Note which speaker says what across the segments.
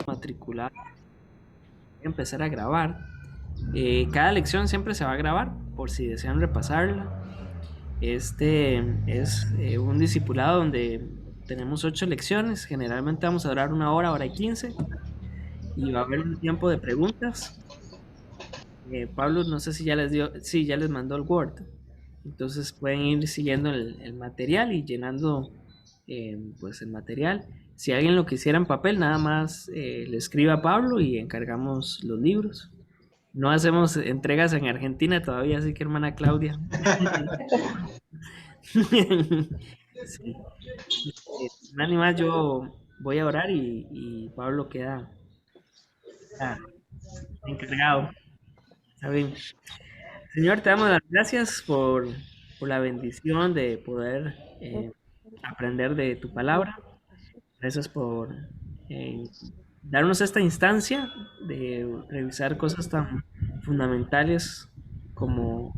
Speaker 1: matricular, empezar a grabar. Cada lección siempre se va a grabar por si desean repasarla. Este es un discipulado donde tenemos 8 lecciones. Generalmente vamos a durar una hora, hora y 15. Y va a haber un tiempo de preguntas. Pablo, no sé si ya les dio, sí, ya les mandó el Word. Entonces pueden ir siguiendo el material y llenando pues el material. Si alguien lo quisiera en papel, nada más le escriba a Pablo y encargamos los libros. No hacemos entregas en Argentina todavía, así que hermana Claudia. Sí. Nada ni más, yo voy a orar y Pablo queda ah, encargado. Está bien. Señor, te damos las gracias por la bendición de poder aprender de tu palabra. Gracias por eh, darnos esta instancia de revisar cosas tan fundamentales como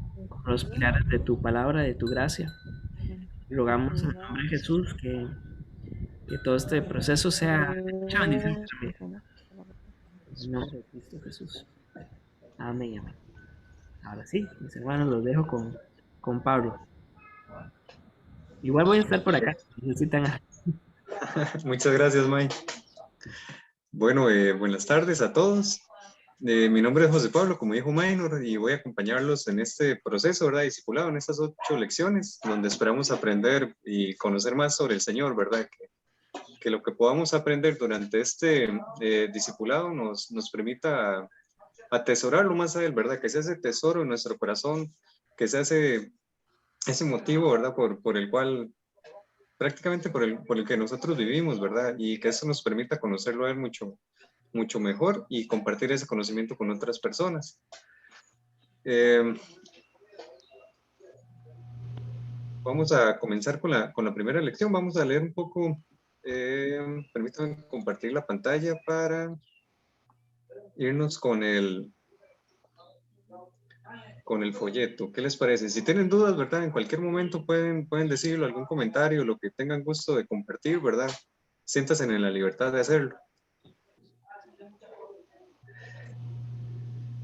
Speaker 1: los pilares de tu palabra, de tu gracia. Y rogamos en el nombre de Jesús que todo este proceso sea de mucha bendición en nuestra vida. En el nombre de Cristo Jesús. Amén, amén. Ahora sí, mis hermanos, los dejo con Pablo. Igual voy a estar por acá. Si necesitan.
Speaker 2: Muchas gracias, Mike. Bueno, buenas tardes a todos. Mi nombre es José Pablo, como dijo Maynor, y voy a acompañarlos en este proceso, ¿verdad? Discipulado, en estas 8 lecciones, donde esperamos aprender y conocer más sobre el Señor, ¿verdad? Que lo que podamos aprender durante este discipulado nos permita atesorarlo más a Él, ¿verdad? Que sea ese tesoro en nuestro corazón, que sea ese motivo, ¿verdad? Por el cual prácticamente por el que nosotros vivimos, ¿verdad? Y que eso nos permita conocerlo a Él mucho mejor y compartir ese conocimiento con otras personas. Eh, Vamos a comenzar con la primera lección. Vamos a leer un poco. Permítanme compartir la pantalla para irnos con el folleto. ¿Qué les parece? Si tienen dudas, ¿verdad? En cualquier momento pueden decirlo, algún comentario, lo que tengan gusto de compartir, ¿verdad? Siéntanse en la libertad de hacerlo.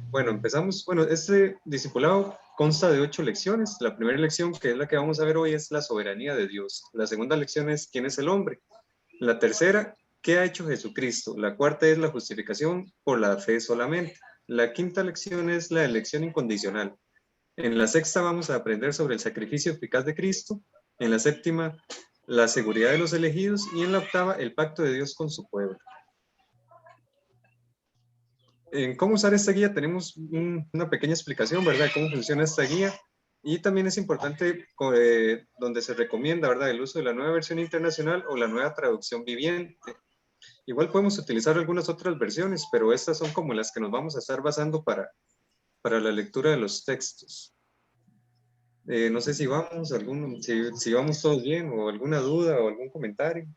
Speaker 2: Bueno, empezamos. Bueno, este discipulado consta de 8 lecciones. La primera lección, que es la que vamos a ver hoy, es la soberanía de Dios. La segunda lección es ¿quién es el hombre? La tercera, ¿qué ha hecho Jesucristo? La cuarta es la justificación por la fe solamente. La quinta lección es la elección incondicional. En la sexta vamos a aprender sobre el sacrificio eficaz de Cristo. En la séptima, la seguridad de los elegidos. Y en la octava, el pacto de Dios con su pueblo. En cómo usar esta guía tenemos una pequeña explicación, ¿verdad? Cómo funciona esta guía. Y también es importante donde se recomienda, ¿verdad? El uso de la nueva versión internacional o la nueva traducción viviente. Igual podemos utilizar algunas otras versiones, pero estas son como las que nos vamos a estar basando para la lectura de los textos. No sé si si vamos todos bien, o alguna duda o algún comentario.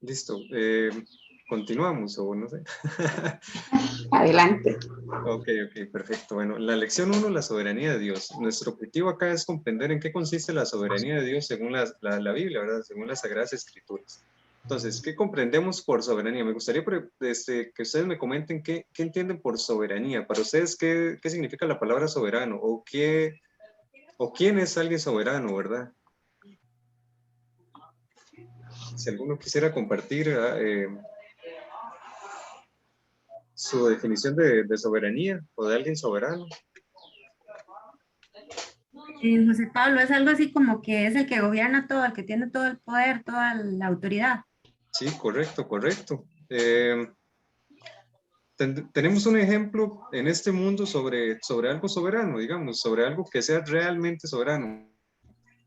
Speaker 2: Listo. Continuamos, o no sé.
Speaker 3: Adelante.
Speaker 2: Ok, perfecto. Bueno, la lección 1, la soberanía de Dios. Nuestro objetivo acá es comprender en qué consiste la soberanía de Dios según la Biblia, ¿verdad? Según las Sagradas Escrituras. Entonces, ¿qué comprendemos por soberanía? Me gustaría que ustedes me comenten qué entienden por soberanía. Para ustedes, ¿qué significa la palabra soberano? ¿O quién es alguien soberano, verdad? Si alguno quisiera compartir su definición de soberanía o de alguien soberano.
Speaker 3: José Pablo, es algo así como que es el que gobierna todo, el que tiene todo el poder, toda la autoridad.
Speaker 2: Sí, correcto. Tenemos un ejemplo en este mundo sobre algo soberano, digamos, sobre algo que sea realmente soberano,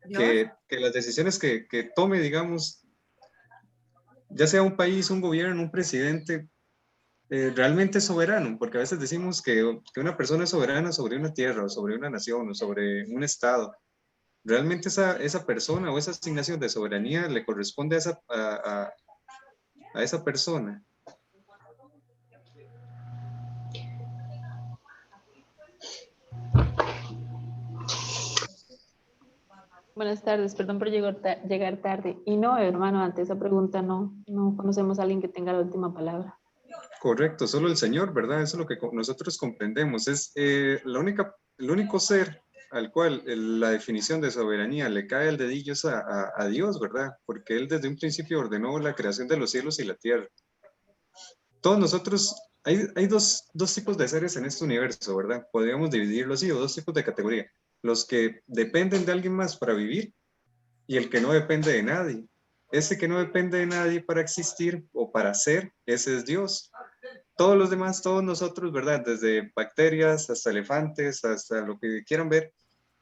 Speaker 3: Dios.
Speaker 2: que las decisiones que tome, digamos, ya sea un país, un gobierno, un presidente, realmente es soberano, porque a veces decimos que una persona es soberana sobre una tierra, o sobre una nación, o sobre un estado. Realmente esa persona o esa asignación de soberanía le corresponde a esa persona.
Speaker 4: Buenas tardes, perdón por llegar tarde. Y no, hermano, ante esa pregunta no conocemos a alguien que tenga la última palabra.
Speaker 2: Correcto, solo el Señor, ¿verdad? Eso es lo que nosotros comprendemos. Es el único ser al cual la definición de soberanía le cae al dedillo es a Dios, ¿verdad? Porque Él desde un principio ordenó la creación de los cielos y la tierra. Todos nosotros, hay dos tipos de seres en este universo, ¿verdad? Podríamos dividirlo así, o dos tipos de categoría. Los que dependen de alguien más para vivir y el que no depende de nadie. Ese que no depende de nadie para existir o para ser, ese es Dios. Todos los demás, todos nosotros, ¿verdad? Desde bacterias hasta elefantes, hasta lo que quieran ver,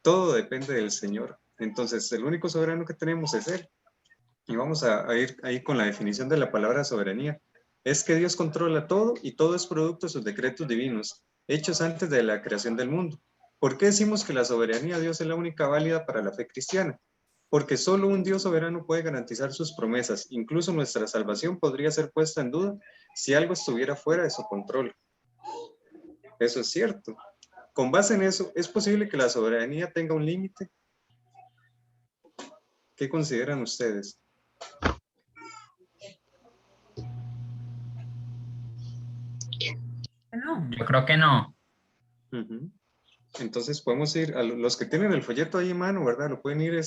Speaker 2: todo depende del Señor. Entonces, el único soberano que tenemos es Él. Y vamos a ir ahí con la definición de la palabra soberanía. Es que Dios controla todo y todo es producto de sus decretos divinos, hechos antes de la creación del mundo. ¿Por qué decimos que la soberanía de Dios es la única válida para la fe cristiana? Porque solo un Dios soberano puede garantizar sus promesas. Incluso nuestra salvación podría ser puesta en duda si algo estuviera fuera de su control. Eso es cierto. Con base en eso, ¿es posible que la soberanía tenga un límite? ¿Qué consideran ustedes?
Speaker 3: No.
Speaker 5: Yo creo que no.
Speaker 2: Uh-huh. Entonces podemos ir, a los que tienen el folleto ahí en mano, ¿verdad? Lo pueden ir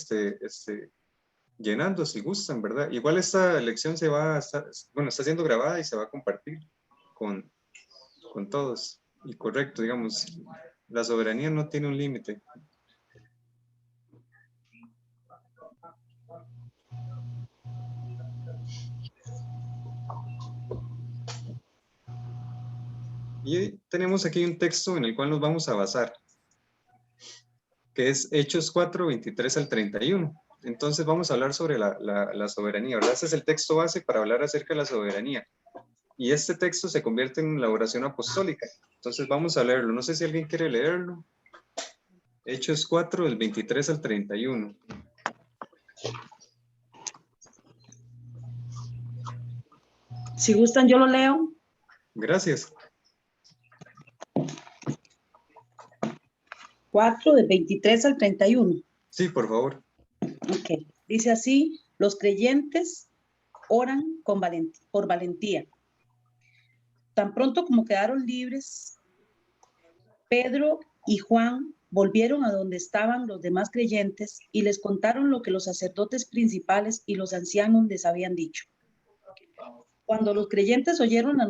Speaker 2: llenando si gustan, ¿verdad? Igual esta lección está siendo grabada y se va a compartir con todos. Y correcto, digamos, la soberanía no tiene un límite. Y tenemos aquí un texto en el cual nos vamos a basar, que es Hechos 4, 23 al 31. Entonces vamos a hablar sobre la soberanía, ¿verdad? Ese es el texto base para hablar acerca de la soberanía. Y este texto se convierte en la oración apostólica. Entonces vamos a leerlo. No sé si alguien quiere leerlo. Hechos 4, del 23 al 31.
Speaker 6: Si gustan, yo lo leo.
Speaker 2: Gracias.
Speaker 6: 4 del 23 al 31.
Speaker 2: Sí, por favor.
Speaker 6: Ok. Dice así, los creyentes oran por valentía. Tan pronto como quedaron libres, Pedro y Juan volvieron a donde estaban los demás creyentes y les contaron lo que los sacerdotes principales y los ancianos les habían dicho. Cuando los creyentes oyeron las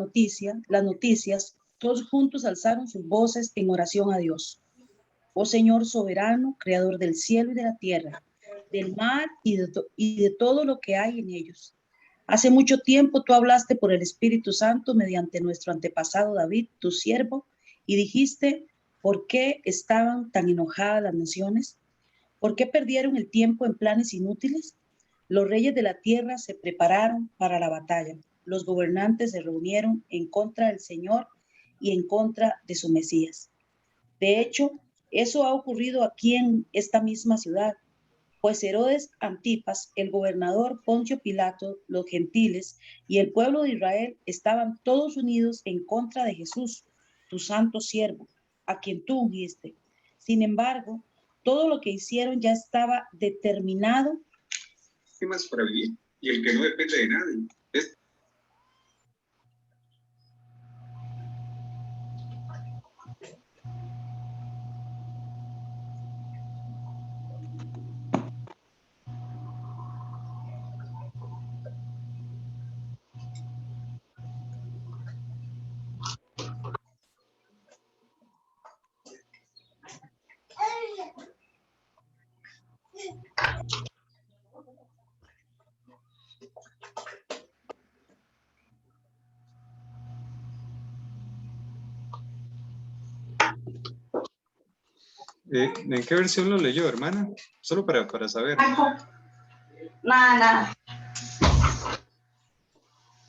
Speaker 6: noticias, todos juntos alzaron sus voces en oración a Dios. Oh Señor soberano, creador del cielo y de la tierra, del mar y de todo lo que hay en ellos. Hace mucho tiempo tú hablaste por el Espíritu Santo mediante nuestro antepasado David, tu siervo, y dijiste, ¿por qué estaban tan enojadas las naciones? ¿Por qué perdieron el tiempo en planes inútiles? Los reyes de la tierra se prepararon para la batalla. Los gobernantes se reunieron en contra del Señor y en contra de su Mesías. De hecho, eso ha ocurrido aquí en esta misma ciudad, pues Herodes Antipas, el gobernador Poncio Pilato, los gentiles y el pueblo de Israel estaban todos unidos en contra de Jesús, tu santo siervo, a quien tú ungiste. Sin embargo, todo lo que hicieron ya estaba determinado.
Speaker 2: ¿Qué más para vivir? Y el que no depende de nadie. ¿En qué versión lo leyó, hermana? Solo para saber.
Speaker 6: Nada.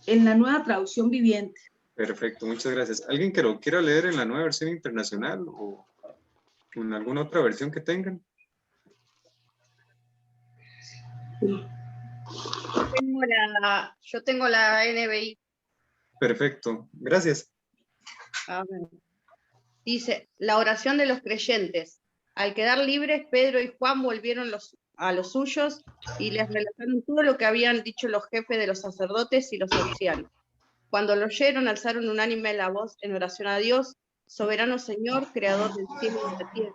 Speaker 6: En la Nueva Traducción Viviente.
Speaker 2: Perfecto, muchas gracias. ¿Alguien que lo quiera leer en la nueva versión internacional o en alguna otra versión que tengan?
Speaker 7: Yo tengo la NBI.
Speaker 2: Perfecto, gracias.
Speaker 7: A ver. Dice, la oración de los creyentes. Al quedar libres, Pedro y Juan volvieron a los suyos y les relataron todo lo que habían dicho los jefes de los sacerdotes y los ancianos. Cuando lo oyeron, alzaron unánime la voz en oración a Dios: soberano Señor, creador del cielo y de la tierra,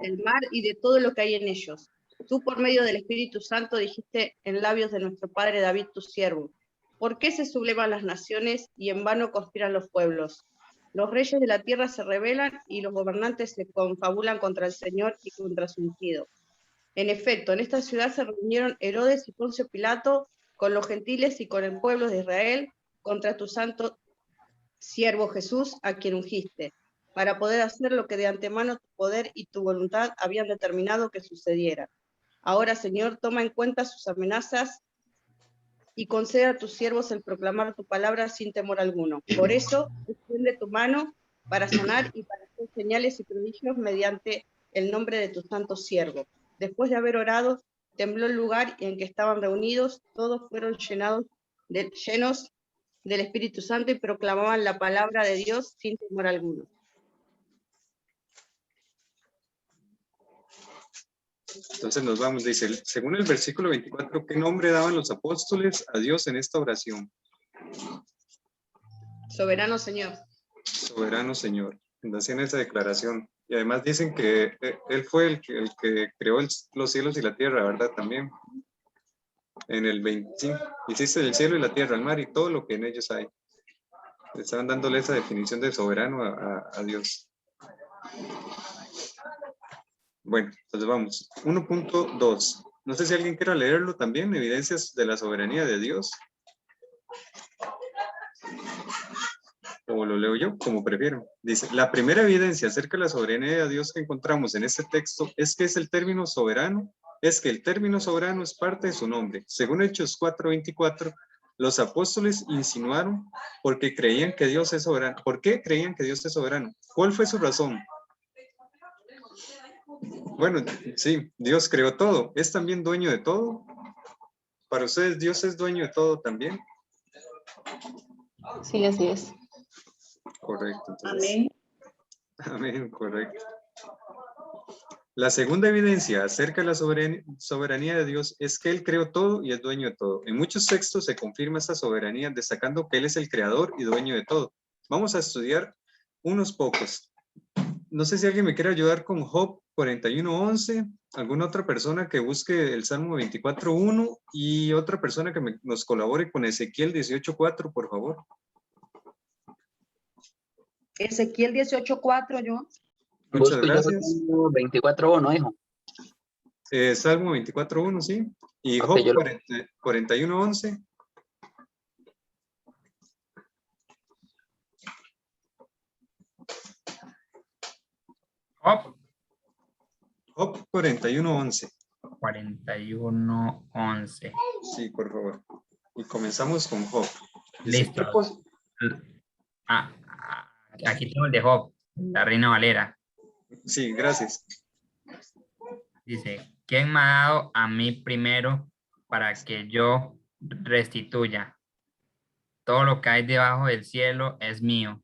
Speaker 7: del mar y de todo lo que hay en ellos. Tú, por medio del Espíritu Santo, dijiste en labios de nuestro padre David, tu siervo: ¿por qué se sublevan las naciones y en vano conspiran los pueblos? Los reyes de la tierra se rebelan y los gobernantes se confabulan contra el Señor y contra su ungido. En efecto, en esta ciudad se reunieron Herodes y Poncio Pilato con los gentiles y con el pueblo de Israel contra tu santo siervo Jesús, a quien ungiste, para poder hacer lo que de antemano tu poder y tu voluntad habían determinado que sucediera. Ahora, Señor, toma en cuenta sus amenazas y concede a tus siervos el proclamar tu palabra sin temor alguno. Por eso, extiende tu mano para sanar y para hacer señales y prodigios mediante el nombre de tu santo siervo. Después de haber orado, tembló el lugar en que estaban reunidos, todos fueron llenos del Espíritu Santo y proclamaban la palabra de Dios sin temor alguno.
Speaker 2: Entonces nos vamos, dice, según el versículo 24, ¿qué nombre daban los apóstoles a Dios en esta oración?
Speaker 7: Soberano Señor.
Speaker 2: Soberano Señor. Hacían esa declaración. Y además dicen que Él fue el que creó los cielos y la tierra, ¿verdad? También. En el 25, hiciste el cielo y la tierra, el mar y todo lo que en ellos hay. Estaban dándole esa definición de soberano a Dios. Bueno, entonces vamos. 1.2. No sé si alguien quiera leerlo también, evidencias de la soberanía de Dios. O lo leo yo, como prefiero. Dice, la primera evidencia acerca de la soberanía de Dios que encontramos en este texto es que el término soberano es parte de su nombre. Según Hechos 4:24, los apóstoles insinuaron porque creían que Dios es soberano. ¿Por qué creían que Dios es soberano? ¿Cuál fue su razón? Bueno, sí, Dios creó todo. ¿Es también dueño de todo? Para ustedes, ¿Dios es dueño de todo también?
Speaker 4: Sí, así es.
Speaker 2: Correcto. Entonces,
Speaker 6: Amén.
Speaker 2: amén, correcto. La segunda evidencia acerca de la soberanía de Dios es que Él creó todo y es dueño de todo. En muchos textos se confirma esta soberanía destacando que Él es el creador y dueño de todo. Vamos a estudiar unos pocos. No sé si alguien me quiere ayudar con Job 41:11, alguna otra persona que busque el Salmo 24:1 y otra persona que nos colabore con Ezequiel 18:4, por favor.
Speaker 6: Ezequiel 18:4, yo.
Speaker 2: Muchas
Speaker 5: Busco
Speaker 2: gracias.
Speaker 5: yo 24:1, hijo.
Speaker 2: Salmo 24:1, sí. Y
Speaker 5: Ok,
Speaker 2: Job
Speaker 5: yo lo-
Speaker 2: 41:11.
Speaker 8: Job
Speaker 2: Job 41:11.
Speaker 8: 41:11.
Speaker 2: Sí, por favor. Y comenzamos con Job. Dice,
Speaker 8: Listo.
Speaker 2: ¿qué pos-
Speaker 8: Aquí tengo el de Job, la Reina Valera.
Speaker 2: Sí, gracias.
Speaker 8: Dice, ¿quién me ha dado a mí primero para que yo restituya? Todo lo que hay debajo del cielo es mío.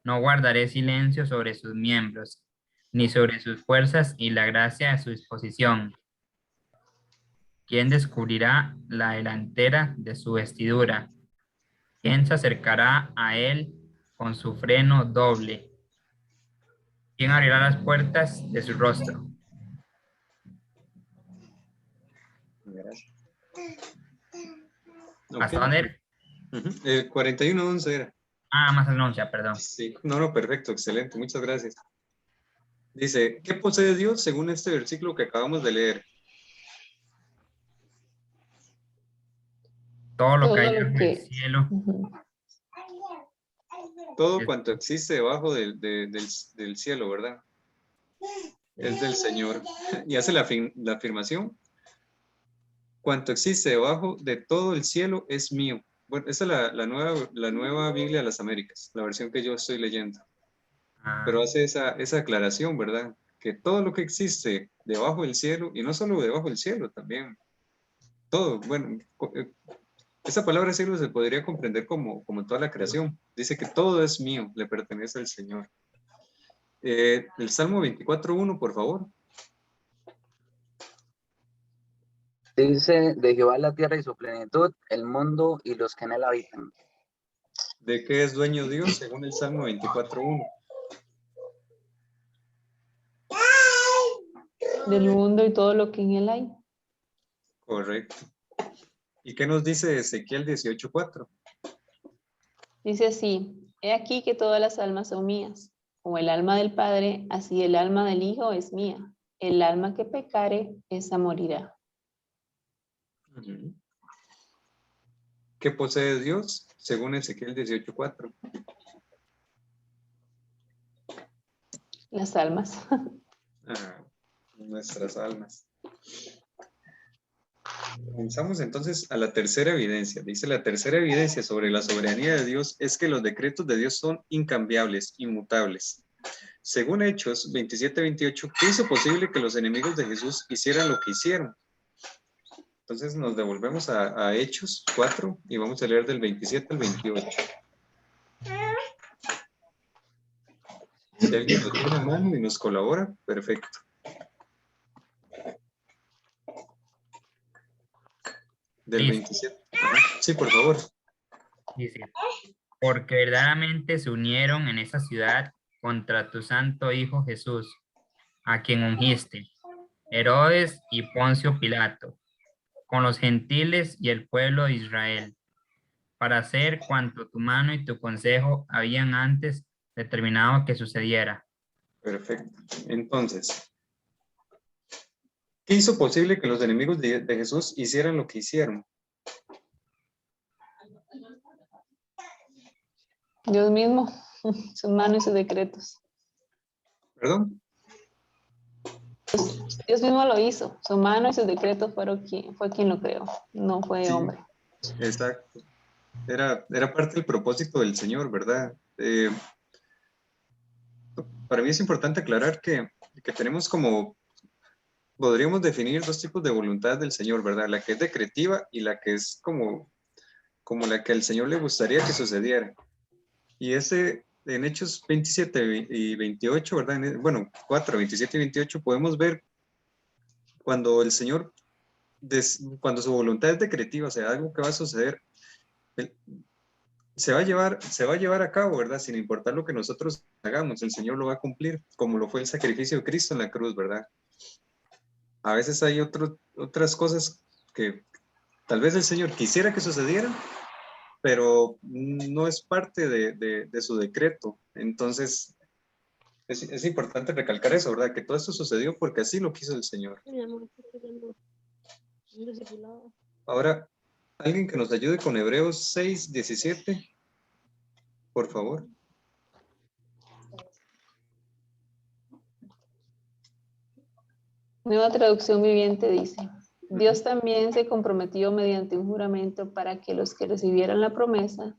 Speaker 8: No guardaré silencio sobre sus miembros, ni sobre sus fuerzas y la gracia de su disposición. ¿Quién descubrirá la delantera de su vestidura? ¿Quién se acercará a él con su freno doble? ¿Quién abrirá las puertas de su rostro?
Speaker 2: Gracias.
Speaker 8: ¿Hasta
Speaker 2: Ok.
Speaker 8: dónde?
Speaker 2: Ujú. 41:11 era.
Speaker 8: Ah, más anuncia, perdón.
Speaker 2: Sí, no, perfecto, excelente, muchas gracias. Dice, ¿qué posee Dios según este versículo que acabamos de leer?
Speaker 8: Todo lo que hay
Speaker 4: Todo lo
Speaker 8: debajo del
Speaker 4: que...
Speaker 8: cielo.
Speaker 4: Ujú.
Speaker 2: Todo cuanto existe debajo del cielo, ¿verdad? Es del Señor. Y hace la afirmación, cuanto existe debajo de todo el cielo es mío. Bueno, esa es la nueva Biblia de las Américas, la versión que yo estoy leyendo. Pero hace esa aclaración, ¿verdad? Que todo lo que existe debajo del cielo, y no solo debajo del cielo, también todo, bueno, esa palabra cielo se podría comprender como toda la creación. Dice que todo es mío, le pertenece al Señor. El Salmo 24:1, por favor.
Speaker 5: Dice, de Jehová la tierra y su plenitud, el mundo y los que en él habitan.
Speaker 2: ¿De qué es dueño Dios? Según el Salmo 24:1.
Speaker 4: Del mundo y todo lo que en él hay.
Speaker 2: Correcto. ¿Y qué nos dice Ezequiel 18:4?
Speaker 4: Dice así, he aquí que todas las almas son mías, como el alma del Padre, así el alma del Hijo es mía. El alma que pecare, esa morirá.
Speaker 2: Ujú. ¿Qué posee Dios? Según Ezequiel 18:4.
Speaker 4: Las almas.
Speaker 2: Ah, nuestras almas. Comenzamos entonces a la tercera evidencia. Dice, la tercera evidencia sobre la soberanía de Dios es que los decretos de Dios son incambiables, inmutables. Según Hechos 27:28, ¿qué hizo posible que los enemigos de Jesús hicieran lo que hicieron? Entonces nos devolvemos a Hechos 4 y vamos a leer del 27 al 28. Si alguien lo tiene a mano y nos colabora, perfecto. Del
Speaker 8: Listo.
Speaker 2: 27. Ajá. Sí, por favor.
Speaker 8: Dice, porque verdaderamente se unieron en esa ciudad contra tu santo Hijo Jesús, a quien ungiste, Herodes y Poncio Pilato, con los gentiles y el pueblo de Israel, para hacer cuanto tu mano y tu consejo habían antes determinado que sucediera.
Speaker 2: Perfecto. Entonces, ¿qué hizo posible que los enemigos de Jesús hicieran lo que hicieron?
Speaker 4: Dios mismo, sus manos y sus decretos.
Speaker 2: ¿Perdón?
Speaker 4: Dios mismo lo hizo. Su mano y sus decretos fue quien lo creó. No fue
Speaker 2: Sí.
Speaker 4: hombre.
Speaker 2: Exacto. Era parte del propósito del Señor, ¿verdad? Para mí es importante aclarar que tenemos podríamos definir dos tipos de voluntad del Señor, ¿verdad? La que es decretiva y la que es como la que al Señor le gustaría que sucediera. Y en Hechos 27 y 28, ¿verdad? Bueno, 4, 27 y 28, podemos ver cuando el Señor, cuando su voluntad es decretiva, o sea, algo que va a suceder, se va a llevar a cabo, ¿verdad? Sin importar lo que nosotros hagamos, el Señor lo va a cumplir, como lo fue el sacrificio de Cristo en la cruz, ¿verdad? A veces hay otras cosas que tal vez el Señor quisiera que sucedieran, pero no es parte de su decreto. Entonces, es importante recalcar eso, ¿verdad? Que todo esto sucedió porque así lo quiso el Señor. Ahora, alguien que nos ayude con Hebreos 6:17, por favor.
Speaker 4: Nueva traducción viviente dice, Dios también se comprometió mediante un juramento para que los que recibieran la promesa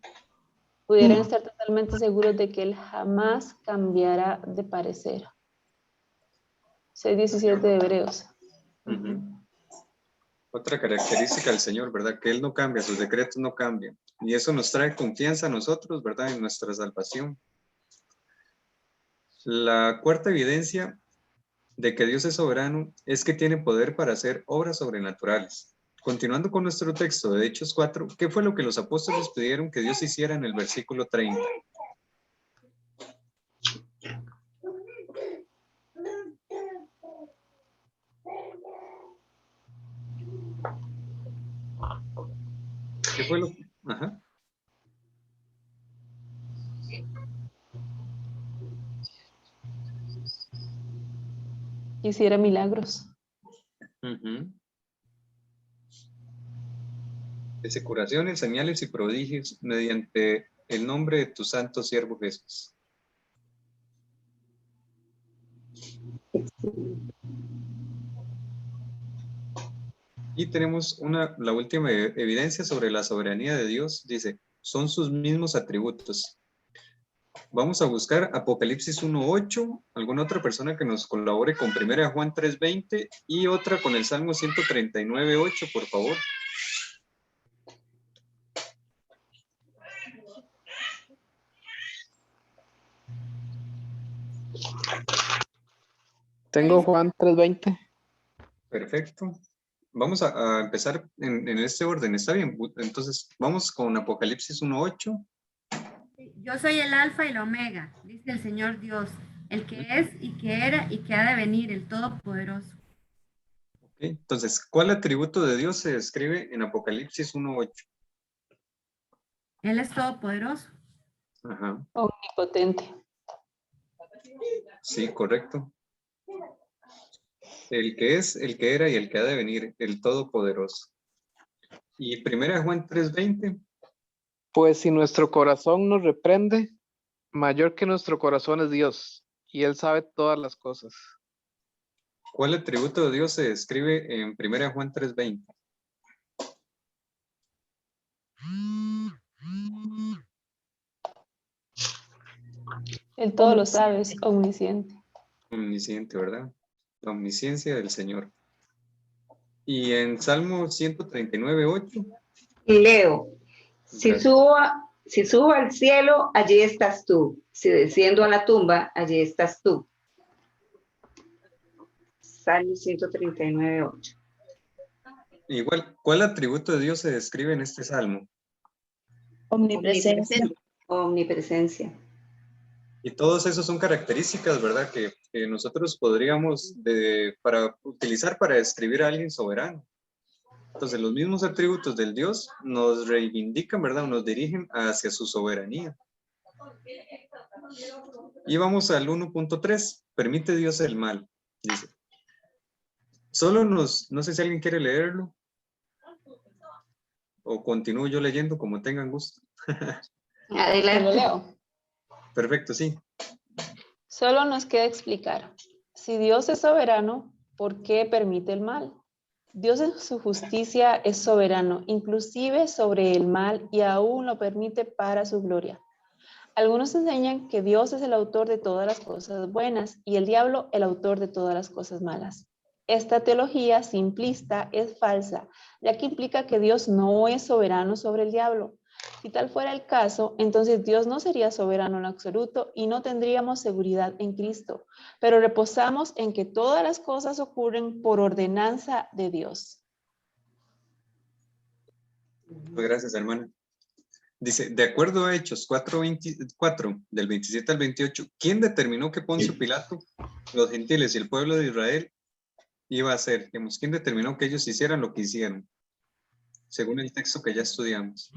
Speaker 4: pudieran estar totalmente seguros de que Él jamás cambiará de parecer. 6:17 de Hebreos.
Speaker 2: Uh-huh. Otra característica del Señor, ¿verdad? Que Él no cambia, sus decretos no cambian. Y eso nos trae confianza a nosotros, ¿verdad? En nuestra salvación. La cuarta evidencia de que Dios es soberano es que tiene poder para hacer obras sobrenaturales. Continuando con nuestro texto de Hechos 4, ¿qué fue lo que los apóstoles pidieron que Dios hiciera en el versículo 30? ¿Qué fue lo que? Ajá.
Speaker 4: Hiciera milagros.
Speaker 2: Uh-huh. Dice curaciones, señales y prodigios mediante el nombre de tu santo siervo Jesús. Y tenemos la última evidencia sobre la soberanía de Dios. Dice, son sus mismos atributos. Vamos a buscar Apocalipsis 1:8, alguna otra persona que nos colabore con 1 Juan 3:20 y otra con el Salmo 139:8, por favor.
Speaker 9: Tengo Juan 3:20.
Speaker 2: Perfecto. Vamos a empezar en este orden, ¿está bien? Entonces, vamos con Apocalipsis 1:8.
Speaker 3: Yo soy el alfa y la omega, dice el Señor Dios, el que es y que era y que ha de venir, el Todopoderoso.
Speaker 2: Okay. Entonces, ¿cuál atributo de Dios se describe en Apocalipsis 1:8?
Speaker 3: Él es todopoderoso.
Speaker 2: Ajá,
Speaker 4: Omnipotente.
Speaker 2: sí, correcto. El que es, el que era y el que ha de venir, el Todopoderoso. Y 1 Juan 3:20.
Speaker 9: Pues si nuestro corazón nos reprende, mayor que nuestro corazón es Dios, y Él sabe todas las cosas.
Speaker 2: ¿Cuál atributo de Dios se describe en 1 Juan 3:20?
Speaker 4: Él todo lo sabe, es omnisciente.
Speaker 2: Omnisciente, ¿verdad? La omnisciencia del Señor. Y en Salmo 139:8.
Speaker 10: Leo, si
Speaker 2: Gracias.
Speaker 10: subo al cielo, allí estás tú. Si desciendo a la tumba, allí estás tú. Salmo 139:8.
Speaker 2: Igual, ¿cuál atributo de Dios se describe en este salmo?
Speaker 6: Omnipresencia.
Speaker 10: Omnipresencia.
Speaker 2: Y todos esos son características, ¿verdad? Que nosotros podríamos para utilizar para describir a alguien soberano. Entonces, los mismos atributos del Dios nos reivindican, ¿verdad? Nos dirigen hacia su soberanía. Y vamos al 1.3. Permite Dios el mal, dice. No sé si alguien quiere leerlo. O continúo yo leyendo como tengan gusto.
Speaker 4: Yo lo
Speaker 10: Adelante.
Speaker 4: leo.
Speaker 2: Perfecto, sí.
Speaker 4: Solo nos queda explicar, si Dios es soberano, ¿por qué permite el mal? Dios en su justicia es soberano, inclusive sobre el mal, y aún lo permite para su gloria. Algunos enseñan que Dios es el autor de todas las cosas buenas y el diablo el autor de todas las cosas malas. Esta teología simplista es falsa, ya que implica que Dios no es soberano sobre el diablo. Si tal fuera el caso, entonces Dios no sería soberano en absoluto y no tendríamos seguridad en Cristo, pero reposamos en que todas las cosas ocurren por ordenanza de Dios.
Speaker 2: Muchas gracias, hermana. Dice, de acuerdo a Hechos 4:24, del 27 al 28, ¿quién determinó que Poncio Pilato, los gentiles y el pueblo de Israel iba a hacer? Digamos, ¿quién determinó que ellos hicieran lo que hicieron? Según el texto que ya estudiamos.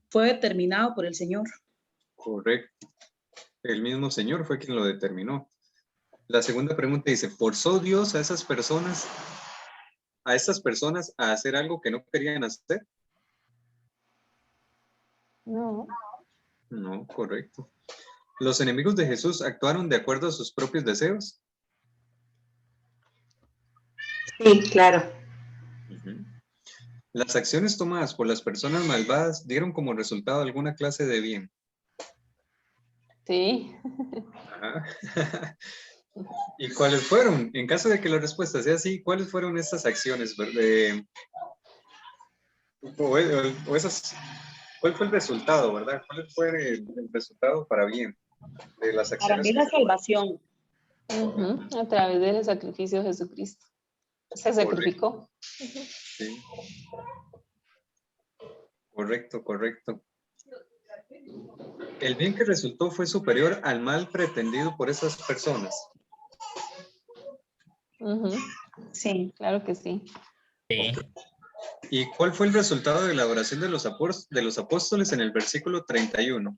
Speaker 6: Fue determinado por el Señor.
Speaker 2: Correcto. El mismo Señor fue quien lo determinó. La segunda pregunta dice, ¿forzó Dios a estas personas a hacer algo que no querían hacer?
Speaker 4: No.
Speaker 2: No, correcto. ¿Los enemigos de Jesús actuaron de acuerdo a sus propios deseos?
Speaker 10: Sí, claro.
Speaker 2: Ujú. ¿Las acciones tomadas por las personas malvadas dieron como resultado alguna clase de bien?
Speaker 4: Sí.
Speaker 2: Ajá. ¿Y cuáles fueron? En caso de que la respuesta sea sí, ¿cuáles fueron estas acciones? ¿Cuál fue el resultado, verdad? ¿Cuál fue el resultado para bien de las
Speaker 6: Para
Speaker 2: acciones?
Speaker 6: mí la salvación.
Speaker 4: Ujú, a través del sacrificio de Jesucristo. Se sacrificó.
Speaker 2: Sí. Correcto, correcto. ¿El bien que resultó fue superior al mal pretendido por esas personas?
Speaker 4: Ujú,
Speaker 6: Sí.
Speaker 4: claro que sí.
Speaker 8: Sí.
Speaker 2: ¿Y cuál fue el resultado de la oración de los apóstoles en el versículo 31?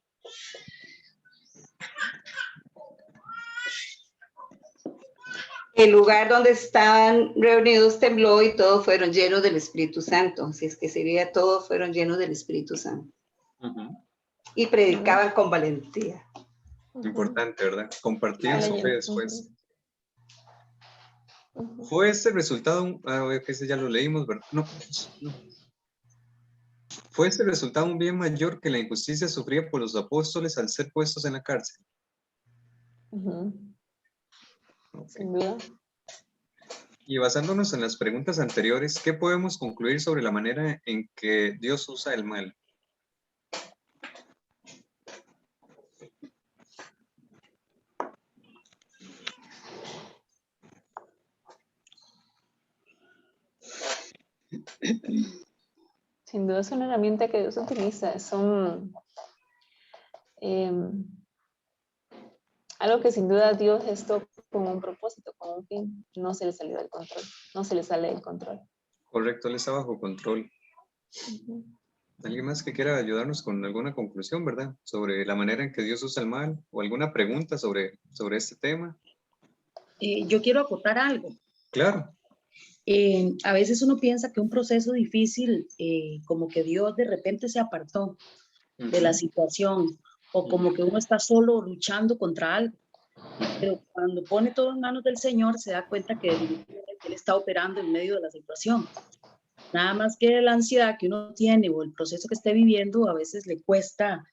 Speaker 10: El lugar donde estaban reunidos tembló y todos fueron llenos del Espíritu Santo. Así es que sería todos fueron llenos del Espíritu Santo.
Speaker 2: Ujú.
Speaker 10: Y predicaban con valentía.
Speaker 4: Ujú.
Speaker 2: Importante, ¿verdad? Compartían su fe después.
Speaker 4: Ujú.
Speaker 2: ¿Fue este resultado, que ese ya lo leímos, ¿verdad? No. ¿Fue este resultado un bien mayor que la injusticia sufrida por los apóstoles al ser puestos en la cárcel?
Speaker 4: Ujú.
Speaker 2: Ok.
Speaker 4: Sin duda.
Speaker 2: Y basándonos en las preguntas anteriores, ¿qué podemos concluir sobre la manera en que Dios usa el mal?
Speaker 4: Sin duda es una herramienta que Dios utiliza. Algo que sin duda Dios gestó con un propósito, con un fin. No se le salió del control. No se le sale del control.
Speaker 2: Correcto, él está bajo control. ¿Alguien más que quiera ayudarnos con alguna conclusión, verdad? Sobre la manera en que Dios usa el mal o alguna pregunta sobre este tema.
Speaker 6: Yo quiero acotar algo.
Speaker 2: Claro.
Speaker 6: A veces uno piensa que un proceso difícil, como que Dios de repente se apartó de la situación, o como que uno está solo luchando contra algo. Pero cuando pone todo en manos del Señor, se da cuenta que definitivamente Él está operando en medio de la situación. Nada más que la ansiedad que uno tiene o el proceso que esté viviendo, a veces le cuesta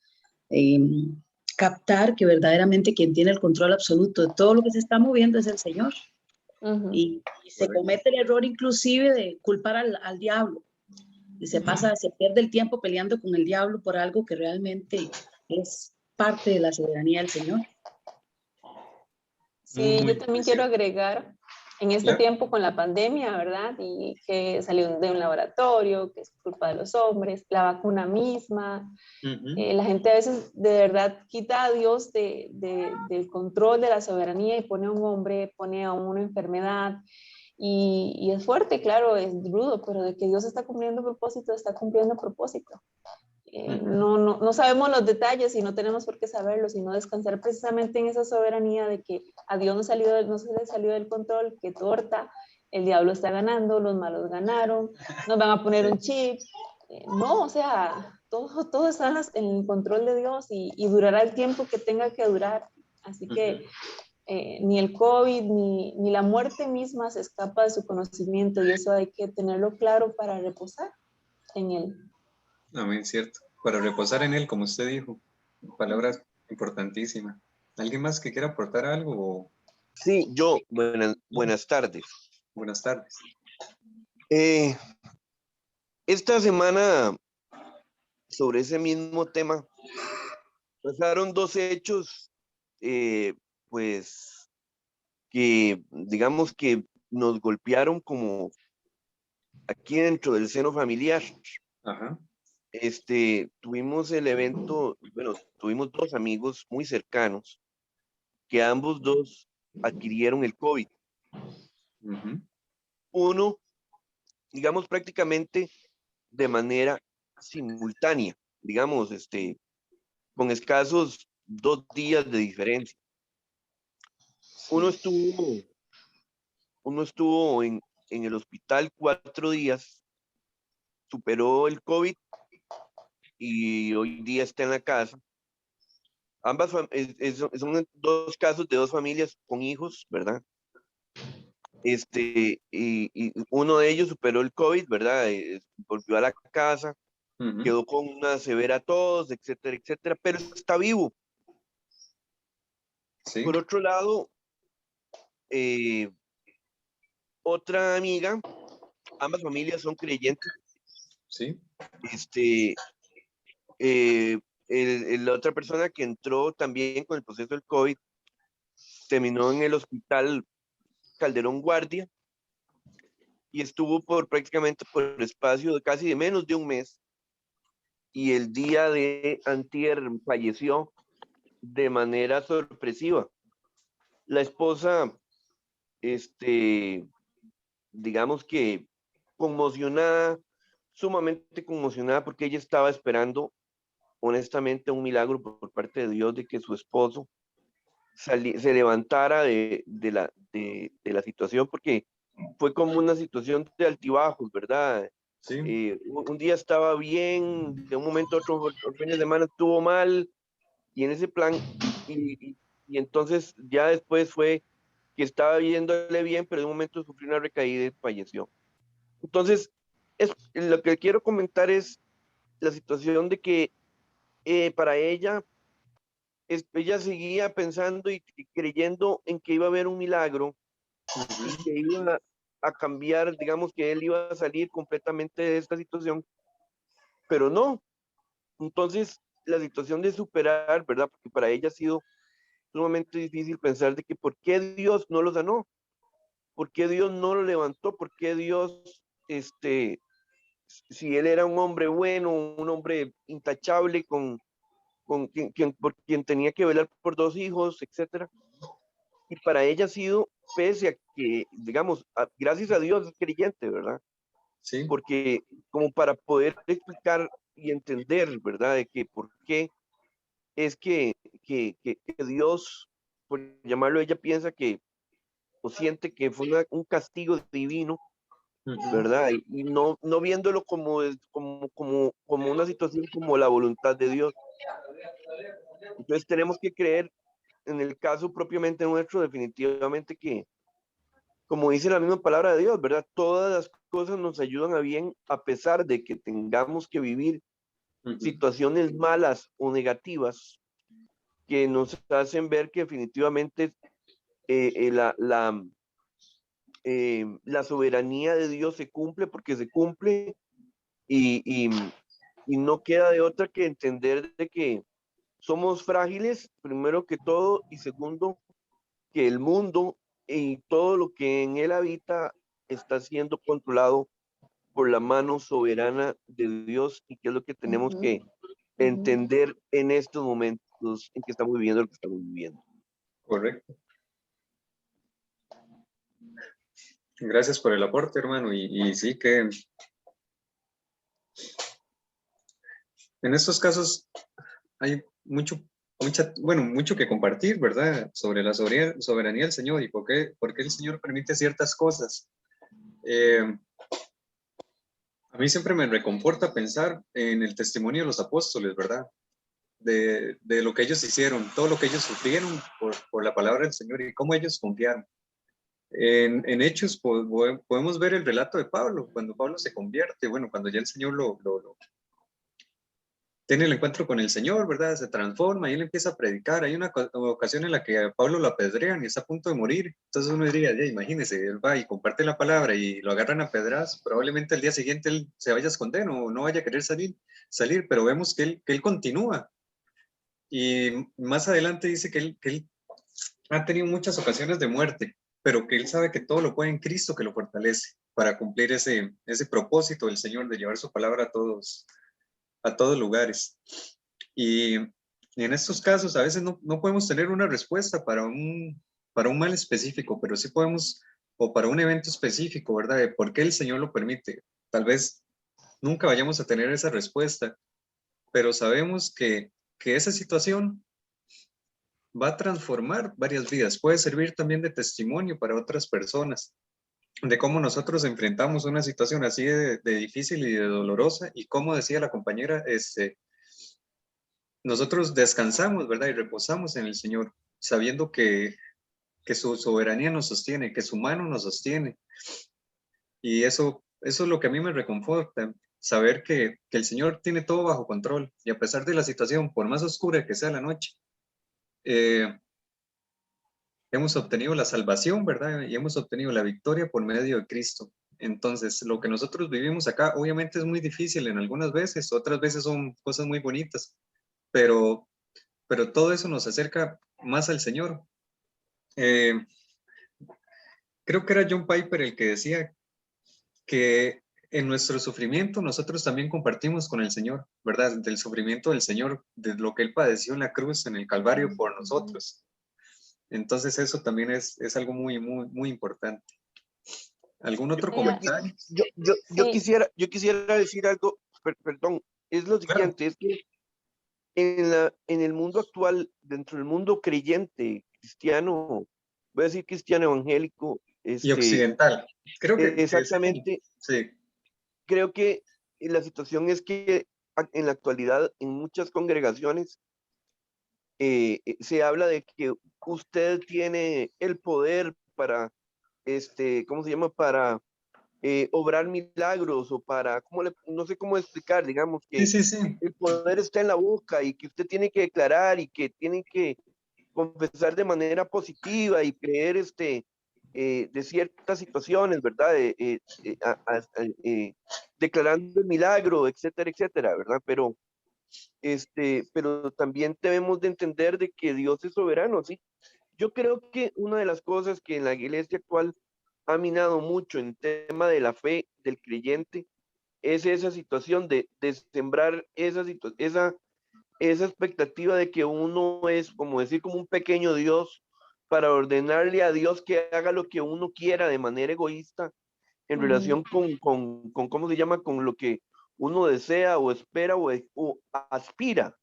Speaker 6: captar que verdaderamente quien tiene el control absoluto de todo lo que se está moviendo es el Señor. Y se comete el error inclusive de culpar al diablo. Y se pierde el tiempo peleando con el diablo por algo que realmente es parte de la soberanía del Señor.
Speaker 4: Sí, yo también quiero agregar, en este tiempo con la pandemia, ¿verdad? Y que salió de un laboratorio, que es culpa de los hombres, la vacuna misma. La gente a veces de verdad quita a Dios del control de la soberanía y pone a un hombre, pone a una enfermedad. Y es fuerte, claro, es rudo, pero de que Dios está cumpliendo propósito, está cumpliendo propósito. No sabemos los detalles y no tenemos por qué saberlos, sino descansar precisamente en esa soberanía de que a Dios no se le salió del control, que torta, el diablo está ganando, los malos ganaron, nos van a poner un chip. No, o sea, todo está en el control de Dios y durará el tiempo que tenga que durar. Así que ni el COVID ni la muerte misma se escapa de su conocimiento y eso hay que tenerlo claro para reposar en Él.
Speaker 2: Amén, cierto. Para reposar en Él, como usted dijo. Palabras importantísimas. ¿Alguien más que quiera aportar algo?
Speaker 11: Sí, yo. Buenas tardes.
Speaker 2: Buenas tardes.
Speaker 11: Esta semana, sobre ese mismo tema, pasaron dos hechos, pues, que digamos que nos golpearon como aquí dentro del seno familiar.
Speaker 2: Ajá.
Speaker 11: Tuvimos el evento, bueno, tuvimos dos amigos muy cercanos que ambos dos adquirieron el COVID. Uno, digamos, prácticamente de manera simultánea, digamos, con escasos 2 días de diferencia. Uno estuvo en el hospital 4 días, superó el COVID y hoy día está en la casa. Ambas son dos casos de dos familias con hijos, ¿verdad? Y uno de ellos superó el COVID, ¿verdad? Volvió a la casa, quedó con una severa tos, etcétera, etcétera, pero está vivo. Sí. Por otro lado, otra amiga, ambas familias son creyentes.
Speaker 2: Sí.
Speaker 11: La otra persona que entró también con el proceso del COVID terminó en el hospital Calderón Guardia y estuvo prácticamente por espacio de casi de menos de un mes, y el día de antier falleció de manera sorpresiva. La esposa, digamos que conmocionada, sumamente conmocionada, porque ella estaba esperando honestamente un milagro por parte de Dios de que su esposo se levantara de la situación, porque fue como una situación de altibajos, ¿verdad?
Speaker 2: Sí.
Speaker 11: Un día estaba bien, de un momento a otro, el fin de semana estuvo mal, y en ese plan, y entonces ya después fue que estaba viéndole bien, pero de un momento sufrió una recaída y falleció. Entonces, lo que quiero comentar es la situación de que para ella seguía pensando y creyendo en que iba a haber un milagro y que iba a cambiar, digamos que él iba a salir completamente de esta situación, pero no. Entonces, la situación de superar, ¿verdad? Porque para ella ha sido sumamente difícil pensar de que por qué Dios no lo sanó, por qué Dios no lo levantó, por qué Dios, si él era un hombre bueno, un hombre intachable, por quien tenía que velar por 2 hijos, etcétera. Y para ella ha sido, pese a que, digamos, gracias a Dios es creyente, ¿verdad?
Speaker 2: Sí.
Speaker 11: Porque como para poder explicar y entender, ¿verdad? De que por qué es que Dios, por llamarlo, ella piensa que, o siente que fue un castigo divino, ¿verdad? Y no viéndolo como una situación como la voluntad de Dios. Entonces tenemos que creer, en el caso propiamente nuestro, definitivamente que, como dice la misma palabra de Dios, ¿verdad? Todas las cosas nos ayudan a bien, a pesar de que tengamos que vivir situaciones malas o negativas que nos hacen ver que definitivamente la soberanía de Dios se cumple, porque se cumple, y no queda de otra que entender de que somos frágiles, primero que todo, y segundo, que el mundo y todo lo que en él habita está siendo controlado por la mano soberana de Dios, y que es lo que tenemos que entender en estos momentos en que estamos viviendo lo que estamos viviendo.
Speaker 2: Correcto. Gracias por el aporte, hermano. Y sí que en estos casos hay mucho que compartir, ¿verdad? Sobre la soberanía del Señor y por qué el Señor permite ciertas cosas. A mí siempre me reconforta pensar en el testimonio de los apóstoles, ¿verdad? De lo que ellos hicieron, todo lo que ellos sufrieron por la palabra del Señor y cómo ellos confiaron. En Hechos podemos ver el relato de Pablo, cuando Pablo se convierte, bueno, cuando ya el Señor tiene el encuentro con el Señor, ¿verdad? Se transforma y él empieza a predicar. Hay una ocasión en la que a Pablo lo apedrean y está a punto de morir. Entonces uno diría, ya imagínese, él va y comparte la palabra y lo agarran a pedras. Probablemente al día siguiente él se vaya a esconder o no vaya a querer salir, pero vemos que él continúa. Y más adelante dice que él ha tenido muchas ocasiones de muerte, pero que él sabe que todo lo puede en Cristo que lo fortalece para cumplir ese propósito del Señor de llevar su palabra a todos lugares. Y en estos casos a veces no podemos tener una respuesta para un mal específico, pero sí podemos, o para un evento específico, ¿verdad? De por qué el Señor lo permite. Tal vez nunca vayamos a tener esa respuesta, pero sabemos que esa situación va a transformar varias vidas, puede servir también de testimonio para otras personas, de cómo nosotros enfrentamos una situación así de difícil y de dolorosa, y como decía la compañera, nosotros descansamos, ¿verdad? Y reposamos en el Señor, sabiendo que su soberanía nos sostiene, que su mano nos sostiene. Y eso es lo que a mí me reconforta, saber que el Señor tiene todo bajo control, y a pesar de la situación, por más oscura que sea la noche, hemos obtenido la salvación, ¿verdad? Y hemos obtenido la victoria por medio de Cristo. Entonces, lo que nosotros vivimos acá, obviamente es muy difícil en algunas veces, otras veces son cosas muy bonitas, pero todo eso nos acerca más al Señor. Creo que era John Piper el que decía que en nuestro sufrimiento nosotros también compartimos con el Señor, ¿verdad? Del sufrimiento del Señor, de lo que Él padeció en la cruz, en el Calvario por nosotros. Entonces eso también es algo muy, muy, muy importante. ¿Algún otro comentario?
Speaker 11: Yo quisiera decir algo, perdón, es lo siguiente, es que en el mundo actual, dentro del mundo creyente, cristiano, voy a decir cristiano evangélico,
Speaker 2: y occidental, creo que
Speaker 11: exactamente,
Speaker 2: sí.
Speaker 11: Creo que la situación es que en la actualidad en muchas congregaciones se habla de que usted tiene el poder para, ¿cómo se llama? Para obrar milagros, o para, no sé cómo explicar, digamos que
Speaker 2: sí.
Speaker 11: El poder está en la boca, y que usted tiene que declarar y que tiene que confesar de manera positiva y creer de ciertas situaciones, ¿verdad? Declarando el milagro, etcétera, etcétera, ¿verdad? Pero también debemos de entender de que Dios es soberano, ¿sí? Yo creo que una de las cosas que en la iglesia actual ha minado mucho en tema de la fe del creyente es esa situación de sembrar esa expectativa de que uno es, como decir, como un pequeño Dios para ordenarle a Dios que haga lo que uno quiera de manera egoísta en relación con ¿cómo se llama? Con lo que uno desea o espera o aspira,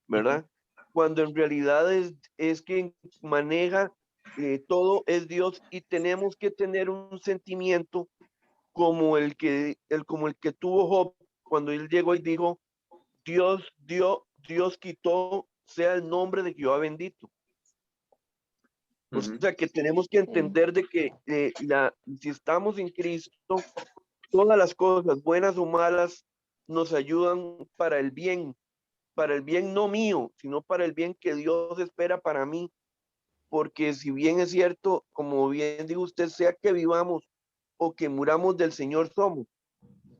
Speaker 11: ¿verdad? Cuando en realidad es quien maneja todo es Dios y tenemos que tener un sentimiento como como el que tuvo Job cuando él llegó y dijo, Dios dio, Dios quitó, sea el nombre de Jehová bendito. O sea que tenemos que entender de que si estamos en Cristo, todas las cosas, buenas o malas, nos ayudan para el bien no mío, sino para el bien que Dios espera para mí. Porque si bien es cierto, como bien dijo usted, sea que vivamos o que muramos del Señor somos.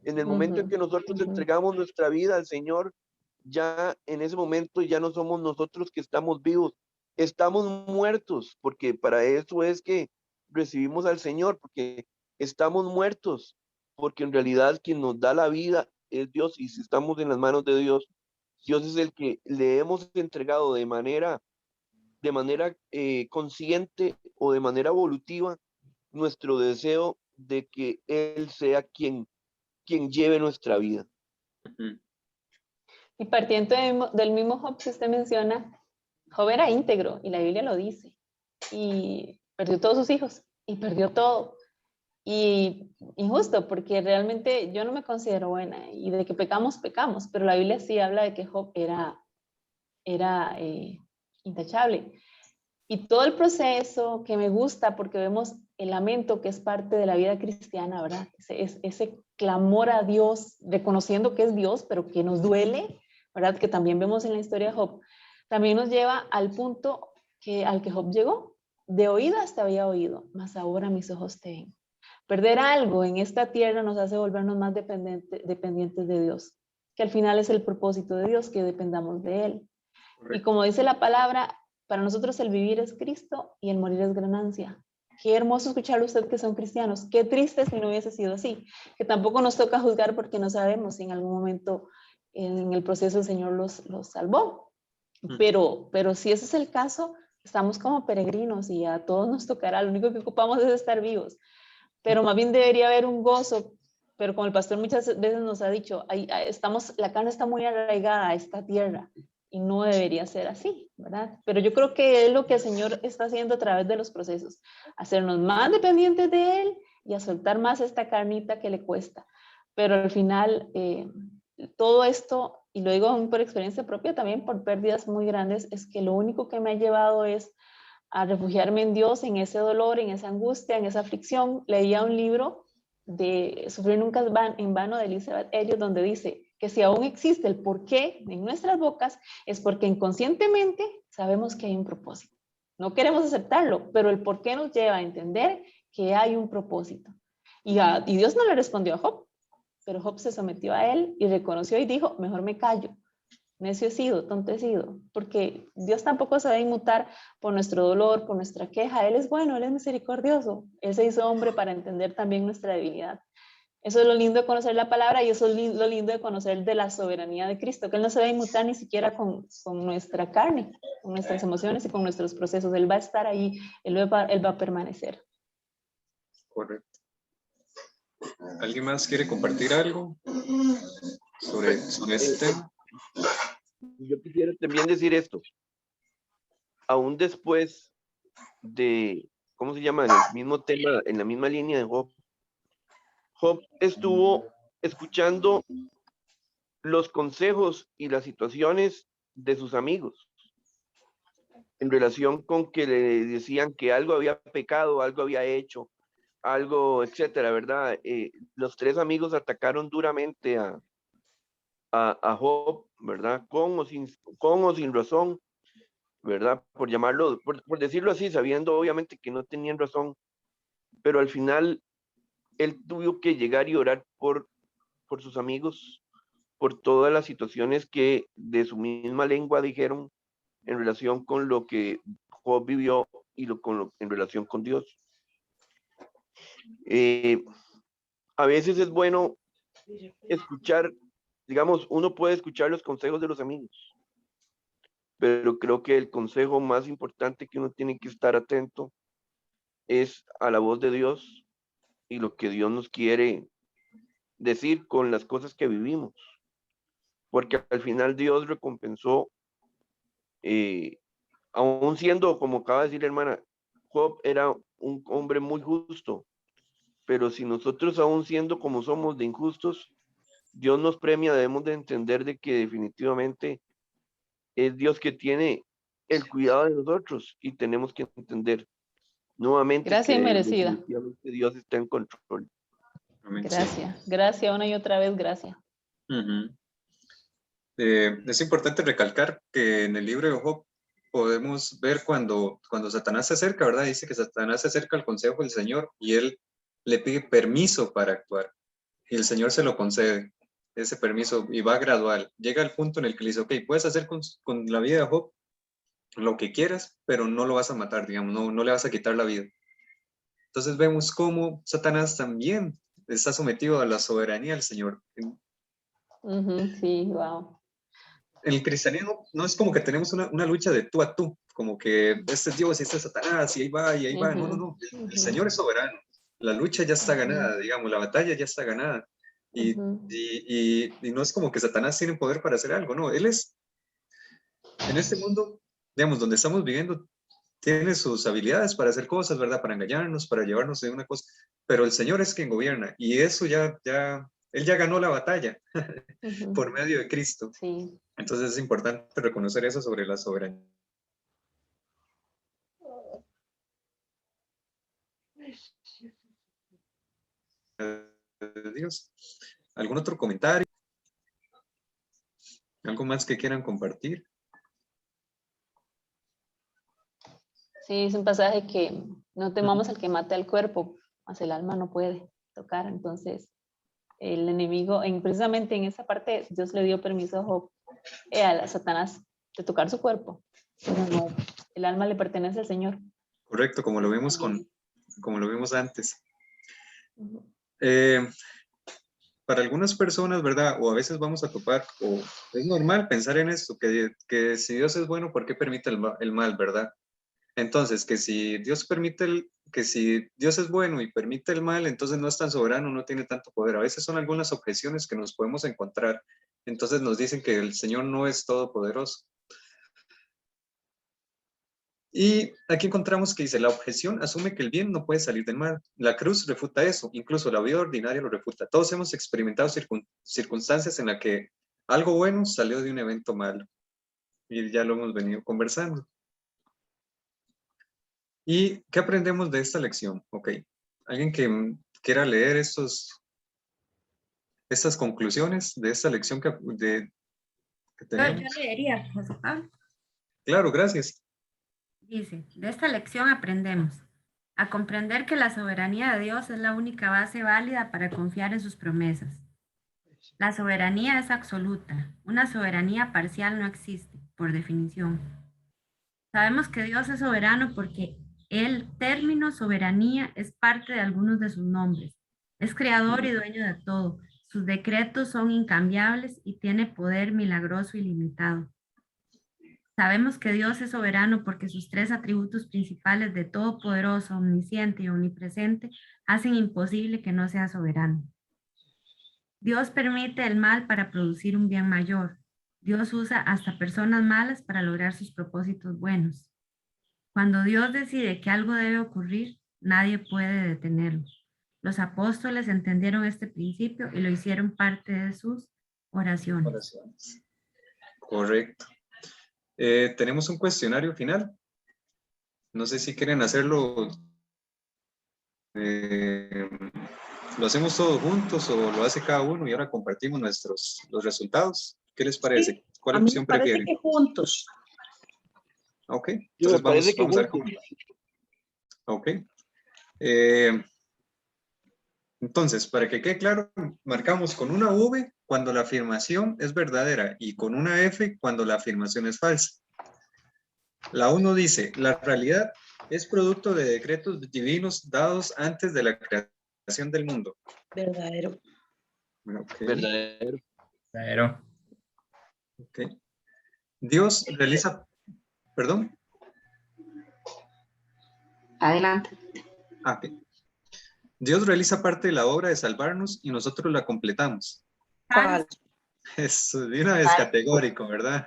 Speaker 11: En el momento en que nosotros entregamos nuestra vida al Señor, ya en ese momento ya no somos nosotros que estamos vivos, estamos muertos, porque para eso es que recibimos al Señor, porque estamos muertos, porque en realidad quien nos da la vida es Dios, y si estamos en las manos de Dios, Dios es el que le hemos entregado de manera consciente o de manera evolutiva nuestro deseo de que Él sea quien lleve nuestra vida.
Speaker 4: Y partiendo del mismo Job que usted menciona, Job era íntegro y la Biblia lo dice. Y perdió todos sus hijos y perdió todo. Y injusto, porque realmente yo no me considero buena y de que pecamos, pecamos, pero la Biblia sí habla de que Job era intachable. Y todo el proceso que me gusta, porque vemos el lamento que es parte de la vida cristiana, ¿verdad? Ese clamor a Dios, reconociendo que es Dios, pero que nos duele, ¿verdad? Que también vemos en la historia de Job, también nos lleva al punto al que Job llegó. De oídas te había oído, mas ahora mis ojos te ven. Perder algo en esta tierra nos hace volvernos más dependientes de Dios, que al final es el propósito de Dios, que dependamos de Él. Correcto. Y como dice la palabra, para nosotros el vivir es Cristo y el morir es ganancia. Qué hermoso escucharlo usted que son cristianos. Qué triste si no hubiese sido así. Que tampoco nos toca juzgar porque no sabemos si en algún momento en el proceso el Señor los salvó. Pero si ese es el caso, estamos como peregrinos y a todos nos tocará. Lo único que ocupamos es estar vivos. Pero más bien debería haber un gozo. Pero como el pastor muchas veces nos ha dicho, la carne está muy arraigada a esta tierra. Y no debería ser así, ¿verdad? Pero yo creo que es lo que el Señor está haciendo a través de los procesos, hacernos más dependientes de Él y a soltar más esta carnita que le cuesta. Pero al final, todo esto, y lo digo por experiencia propia también, por pérdidas muy grandes, es que lo único que me ha llevado es a refugiarme en Dios, en ese dolor, en esa angustia, en esa aflicción. Leía un libro de Sufrir nunca en vano de Elizabeth Elliot, donde dice que si aún existe el porqué en nuestras bocas, es porque inconscientemente sabemos que hay un propósito. No queremos aceptarlo, pero el porqué nos lleva a entender que hay un propósito. Y Dios no le respondió a Job, pero Job se sometió a él y reconoció y dijo, mejor me callo. Necio he sido, tonto he sido, porque Dios tampoco se va a inmutar por nuestro dolor, por nuestra queja. Él es bueno, Él es misericordioso. Él se hizo hombre para entender también nuestra debilidad. Eso es lo lindo de conocer la palabra y eso es lo lindo de conocer de la soberanía de Cristo, que Él no se va a inmutar ni siquiera con nuestra carne, con nuestras emociones y con nuestros procesos. Él va a estar ahí, Él va a permanecer.
Speaker 2: Correcto. ¿Alguien más quiere compartir algo sobre este tema?
Speaker 11: Yo quisiera también decir esto. Aún después de, ¿cómo se llama? En el mismo tema, en la misma línea de Job, Job estuvo escuchando los consejos y las situaciones de sus amigos en relación con que le decían que algo había pecado, algo había hecho, algo, etcétera, ¿verdad? Los tres amigos atacaron duramente a Job, ¿verdad? Con o sin razón, ¿verdad? Por llamarlo, por decirlo así, sabiendo obviamente que no tenían razón. pero al final él tuvo que llegar y orar por sus amigos, por todas las situaciones que de su misma lengua dijeron en relación con lo que Job vivió y en relación con Dios. A veces es bueno escuchar, digamos, uno puede escuchar los consejos de los amigos, pero creo que el consejo más importante que uno tiene que estar atento es a la voz de Dios y lo que Dios nos quiere decir con las cosas que vivimos, porque al final Dios recompensó, aún siendo, como acaba de decir la hermana, Job era un hombre muy justo, pero si nosotros aún siendo como somos de injustos, Dios nos premia, debemos de entender de que definitivamente es Dios que tiene el cuidado de nosotros y tenemos que entender nuevamente
Speaker 4: Gracia
Speaker 11: que
Speaker 4: inmerecida.
Speaker 11: definitivamente Dios está en control.
Speaker 4: Gracias. Gracias una y otra vez, gracias.
Speaker 2: Es importante recalcar que en el libro de Job podemos ver cuando Satanás se acerca, ¿verdad? Dice que Satanás se acerca al consejo del Señor y él le pide permiso para actuar y el Señor se lo concede, ese permiso, y va gradual. Llega al punto en el que le dice, ok, puedes hacer con la vida de Job lo que quieras, pero no lo vas a matar, digamos, no le vas a quitar la vida. Entonces vemos cómo Satanás también está sometido a la soberanía del Señor.
Speaker 4: Sí, wow.
Speaker 2: En el cristianismo no es como que tenemos una lucha de tú a tú, como que este es Dios y este es Satanás y ahí va y ahí va. No. El Señor es soberano. La lucha ya está ganada, digamos, la batalla ya está ganada. Y no es como que Satanás tiene poder para hacer algo, no. Él es, en este mundo, digamos, donde estamos viviendo, tiene sus habilidades para hacer cosas, ¿verdad? Para engañarnos, para llevarnos de una cosa. Pero el Señor es quien gobierna y eso Él ya ganó la batalla por medio de Cristo.
Speaker 4: Sí.
Speaker 2: Entonces es importante reconocer eso sobre la soberanía de Dios. ¿Algún otro comentario? ¿Algo más que quieran compartir?
Speaker 4: Sí, es un pasaje que no temamos al que mate al cuerpo, mas el alma no puede tocar. Entonces, el enemigo, precisamente en esa parte, Dios le dio permiso a Job, a Satanás, de tocar su cuerpo. Pero no, el alma le pertenece al Señor.
Speaker 2: Correcto, como lo vimos como lo vimos antes. Para algunas personas, ¿verdad? O a veces vamos a topar, o es normal pensar en esto, que si Dios es bueno, ¿por qué permite el mal, verdad? Entonces, que si Dios es bueno y permite el mal, entonces no es tan soberano, no tiene tanto poder. A veces son algunas objeciones que nos podemos encontrar. Entonces nos dicen que el Señor no es todopoderoso. Y aquí encontramos que dice, la objeción asume que el bien no puede salir del mal. La cruz refuta eso, incluso la vida ordinaria lo refuta. Todos hemos experimentado circunstancias en las que algo bueno salió de un evento malo. Y ya lo hemos venido conversando. ¿Y qué aprendemos de esta lección? Ok, ¿alguien que quiera leer estas conclusiones de esta lección que tenemos?
Speaker 3: Yo leería, José Pablo.
Speaker 2: Claro, gracias.
Speaker 3: Dice, de esta lección aprendemos a comprender que la soberanía de Dios es la única base válida para confiar en sus promesas. La soberanía es absoluta, una soberanía parcial no existe, por definición. Sabemos que Dios es soberano porque el término soberanía es parte de algunos de sus nombres. Es creador y dueño de todo. Sus decretos son incambiables y tiene poder milagroso ilimitado. Sabemos que Dios es soberano porque sus tres atributos principales de todopoderoso, omnisciente y omnipresente hacen imposible que no sea soberano. Dios permite el mal para producir un bien mayor. Dios usa hasta personas malas para lograr sus propósitos buenos. Cuando Dios decide que algo debe ocurrir, nadie puede detenerlo. Los apóstoles entendieron este principio y lo hicieron parte de sus oraciones.
Speaker 2: Correcto. Tenemos un cuestionario final. No sé si quieren hacerlo. ¿Lo hacemos todos juntos o lo hace cada uno y ahora compartimos los resultados? ¿Qué les parece?
Speaker 6: Sí,
Speaker 2: ¿Cuál
Speaker 6: a mí
Speaker 2: opción
Speaker 6: me parece
Speaker 2: prefieren?
Speaker 6: que juntos.
Speaker 2: Ok,
Speaker 11: Yo me
Speaker 2: entonces
Speaker 11: parece que
Speaker 2: vamos a ver
Speaker 11: juntos.
Speaker 2: cómo. Ok. Entonces, para que quede claro, marcamos con una V cuando la afirmación es verdadera y con una F cuando la afirmación es falsa. La 1 dice, la realidad es producto de decretos divinos dados antes de la creación del mundo.
Speaker 6: Verdadero.
Speaker 2: Ok,
Speaker 11: Verdadero.
Speaker 8: Verdadero.
Speaker 2: ok. Dios realiza, perdón.
Speaker 10: Adelante.
Speaker 2: Ah, ok. Dios realiza parte de la obra de salvarnos y nosotros la completamos.
Speaker 6: Falso.
Speaker 2: Eso, de una vez categórico, ¿verdad?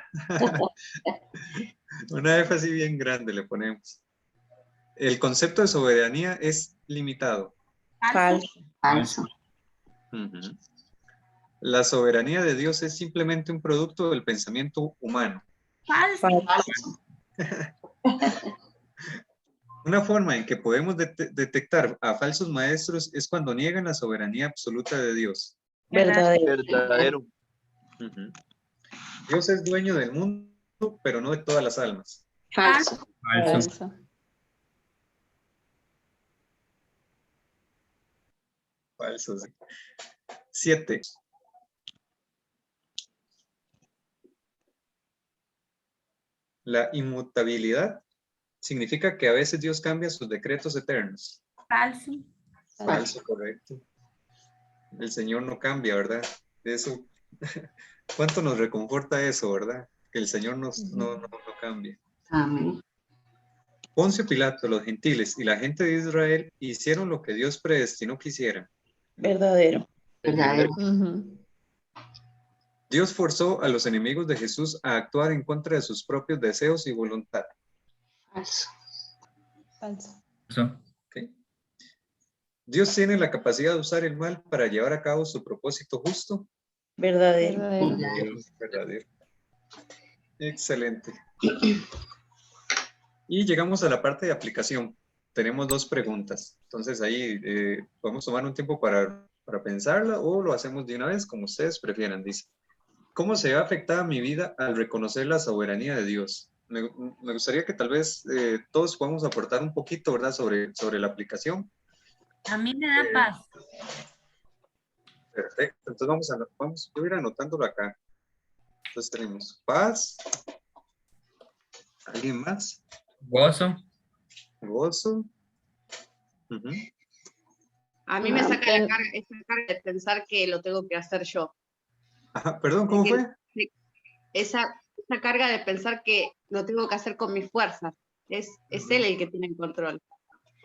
Speaker 2: Una F así bien grande le ponemos. El concepto de soberanía es limitado.
Speaker 6: Falso.
Speaker 10: Falso.
Speaker 2: Ujú. La soberanía de Dios es simplemente un producto del pensamiento humano.
Speaker 6: Falso.
Speaker 2: Una forma en que podemos detectar a falsos maestros es cuando niegan la soberanía absoluta de Dios.
Speaker 6: Verdadero.
Speaker 11: Verdadero.
Speaker 2: Ujú. Dios es dueño del mundo, pero no de todas las almas.
Speaker 10: Falso.
Speaker 8: Falso.
Speaker 4: Falso.
Speaker 2: Falso, sí. 7. La inmutabilidad significa que a veces Dios cambia sus decretos eternos.
Speaker 3: Falso.
Speaker 2: Falso, correcto. El Señor no cambia, ¿verdad? Eso, ¿cuánto nos reconforta eso, verdad? Que el Señor no cambia.
Speaker 10: Amén.
Speaker 2: Poncio Pilato, los gentiles y la gente de Israel hicieron lo que Dios predestinó que hicieran.
Speaker 6: Verdadero.
Speaker 10: Verdadero.
Speaker 4: Ujú.
Speaker 2: Dios forzó a los enemigos de Jesús a actuar en contra de sus propios deseos y voluntad.
Speaker 10: Falso.
Speaker 4: Falso.
Speaker 8: Falso.
Speaker 2: ¿Ok? Dios tiene la capacidad de usar el mal para llevar a cabo su propósito justo.
Speaker 6: Verdadero.
Speaker 4: Verdadero.
Speaker 2: Verdadero. Excelente. Y llegamos a la parte de aplicación. Tenemos 2 preguntas. Entonces ahí podemos tomar un tiempo para pensarla o lo hacemos de una vez, como ustedes prefieran. Dice, ¿cómo se ve afectada mi vida al reconocer la soberanía de Dios? Me gustaría que tal vez todos podamos aportar un poquito, ¿verdad? Sobre la aplicación.
Speaker 3: A mí me da paz.
Speaker 2: Perfecto. Entonces vamos a ir anotándolo acá. Entonces tenemos paz. ¿Alguien más?
Speaker 8: Gozo.
Speaker 2: Gozo. Ujú.
Speaker 7: A mí me saca la carga, esa carga de pensar que lo tengo que hacer yo.
Speaker 2: Ajá, perdón, ¿cómo fue?
Speaker 7: Esa carga de pensar que lo tengo que hacer con mis fuerzas. Es él el que tiene el control.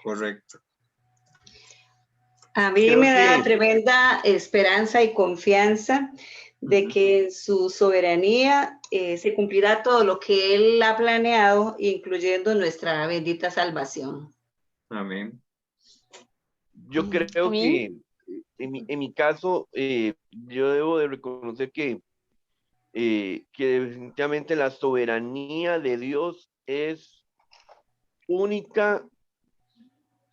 Speaker 2: Correcto.
Speaker 10: A mí
Speaker 11: Creo
Speaker 10: me da
Speaker 11: que-
Speaker 10: tremenda esperanza y confianza de que en su soberanía se cumplirá todo lo que Él ha planeado, incluyendo nuestra bendita salvación.
Speaker 2: Amén.
Speaker 11: Yo creo
Speaker 4: ¿A mí?
Speaker 11: que en mi caso, yo debo de reconocer que definitivamente la soberanía de Dios es única,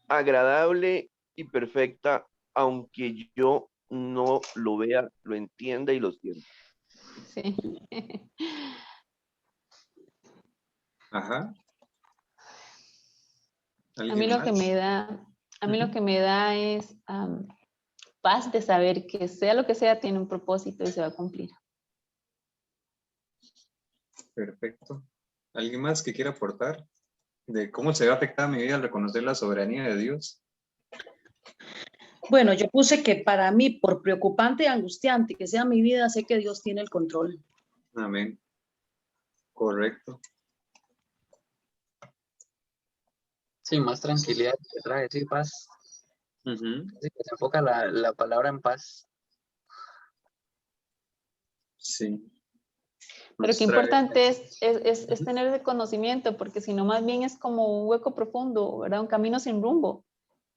Speaker 11: agradable y perfecta, aunque yo no lo vea, lo entienda y lo sienta.
Speaker 4: Sí.
Speaker 2: Ajá.
Speaker 4: A mí
Speaker 2: ¿Alguien
Speaker 4: lo que
Speaker 2: más?
Speaker 4: me da, a mí lo
Speaker 2: Ujú.
Speaker 4: que me da es paz de saber que sea lo que sea, tiene un propósito y se va a cumplir.
Speaker 2: Perfecto. ¿Alguien más que quiera aportar de cómo se ve afectada mi vida al reconocer la soberanía de Dios?
Speaker 6: Bueno, yo puse que para mí, por preocupante y angustiante que sea mi vida, sé que Dios tiene el control.
Speaker 2: Amén. Correcto.
Speaker 5: Sí, más tranquilidad, que trae decir paz.
Speaker 2: Ujú.
Speaker 5: Sí, que se enfoca la palabra en paz.
Speaker 2: Sí.
Speaker 4: Pero
Speaker 2: Nos
Speaker 4: qué
Speaker 2: trae-
Speaker 4: importante es tener ese conocimiento, porque si no, más bien es como un hueco profundo, ¿verdad? Un camino sin rumbo.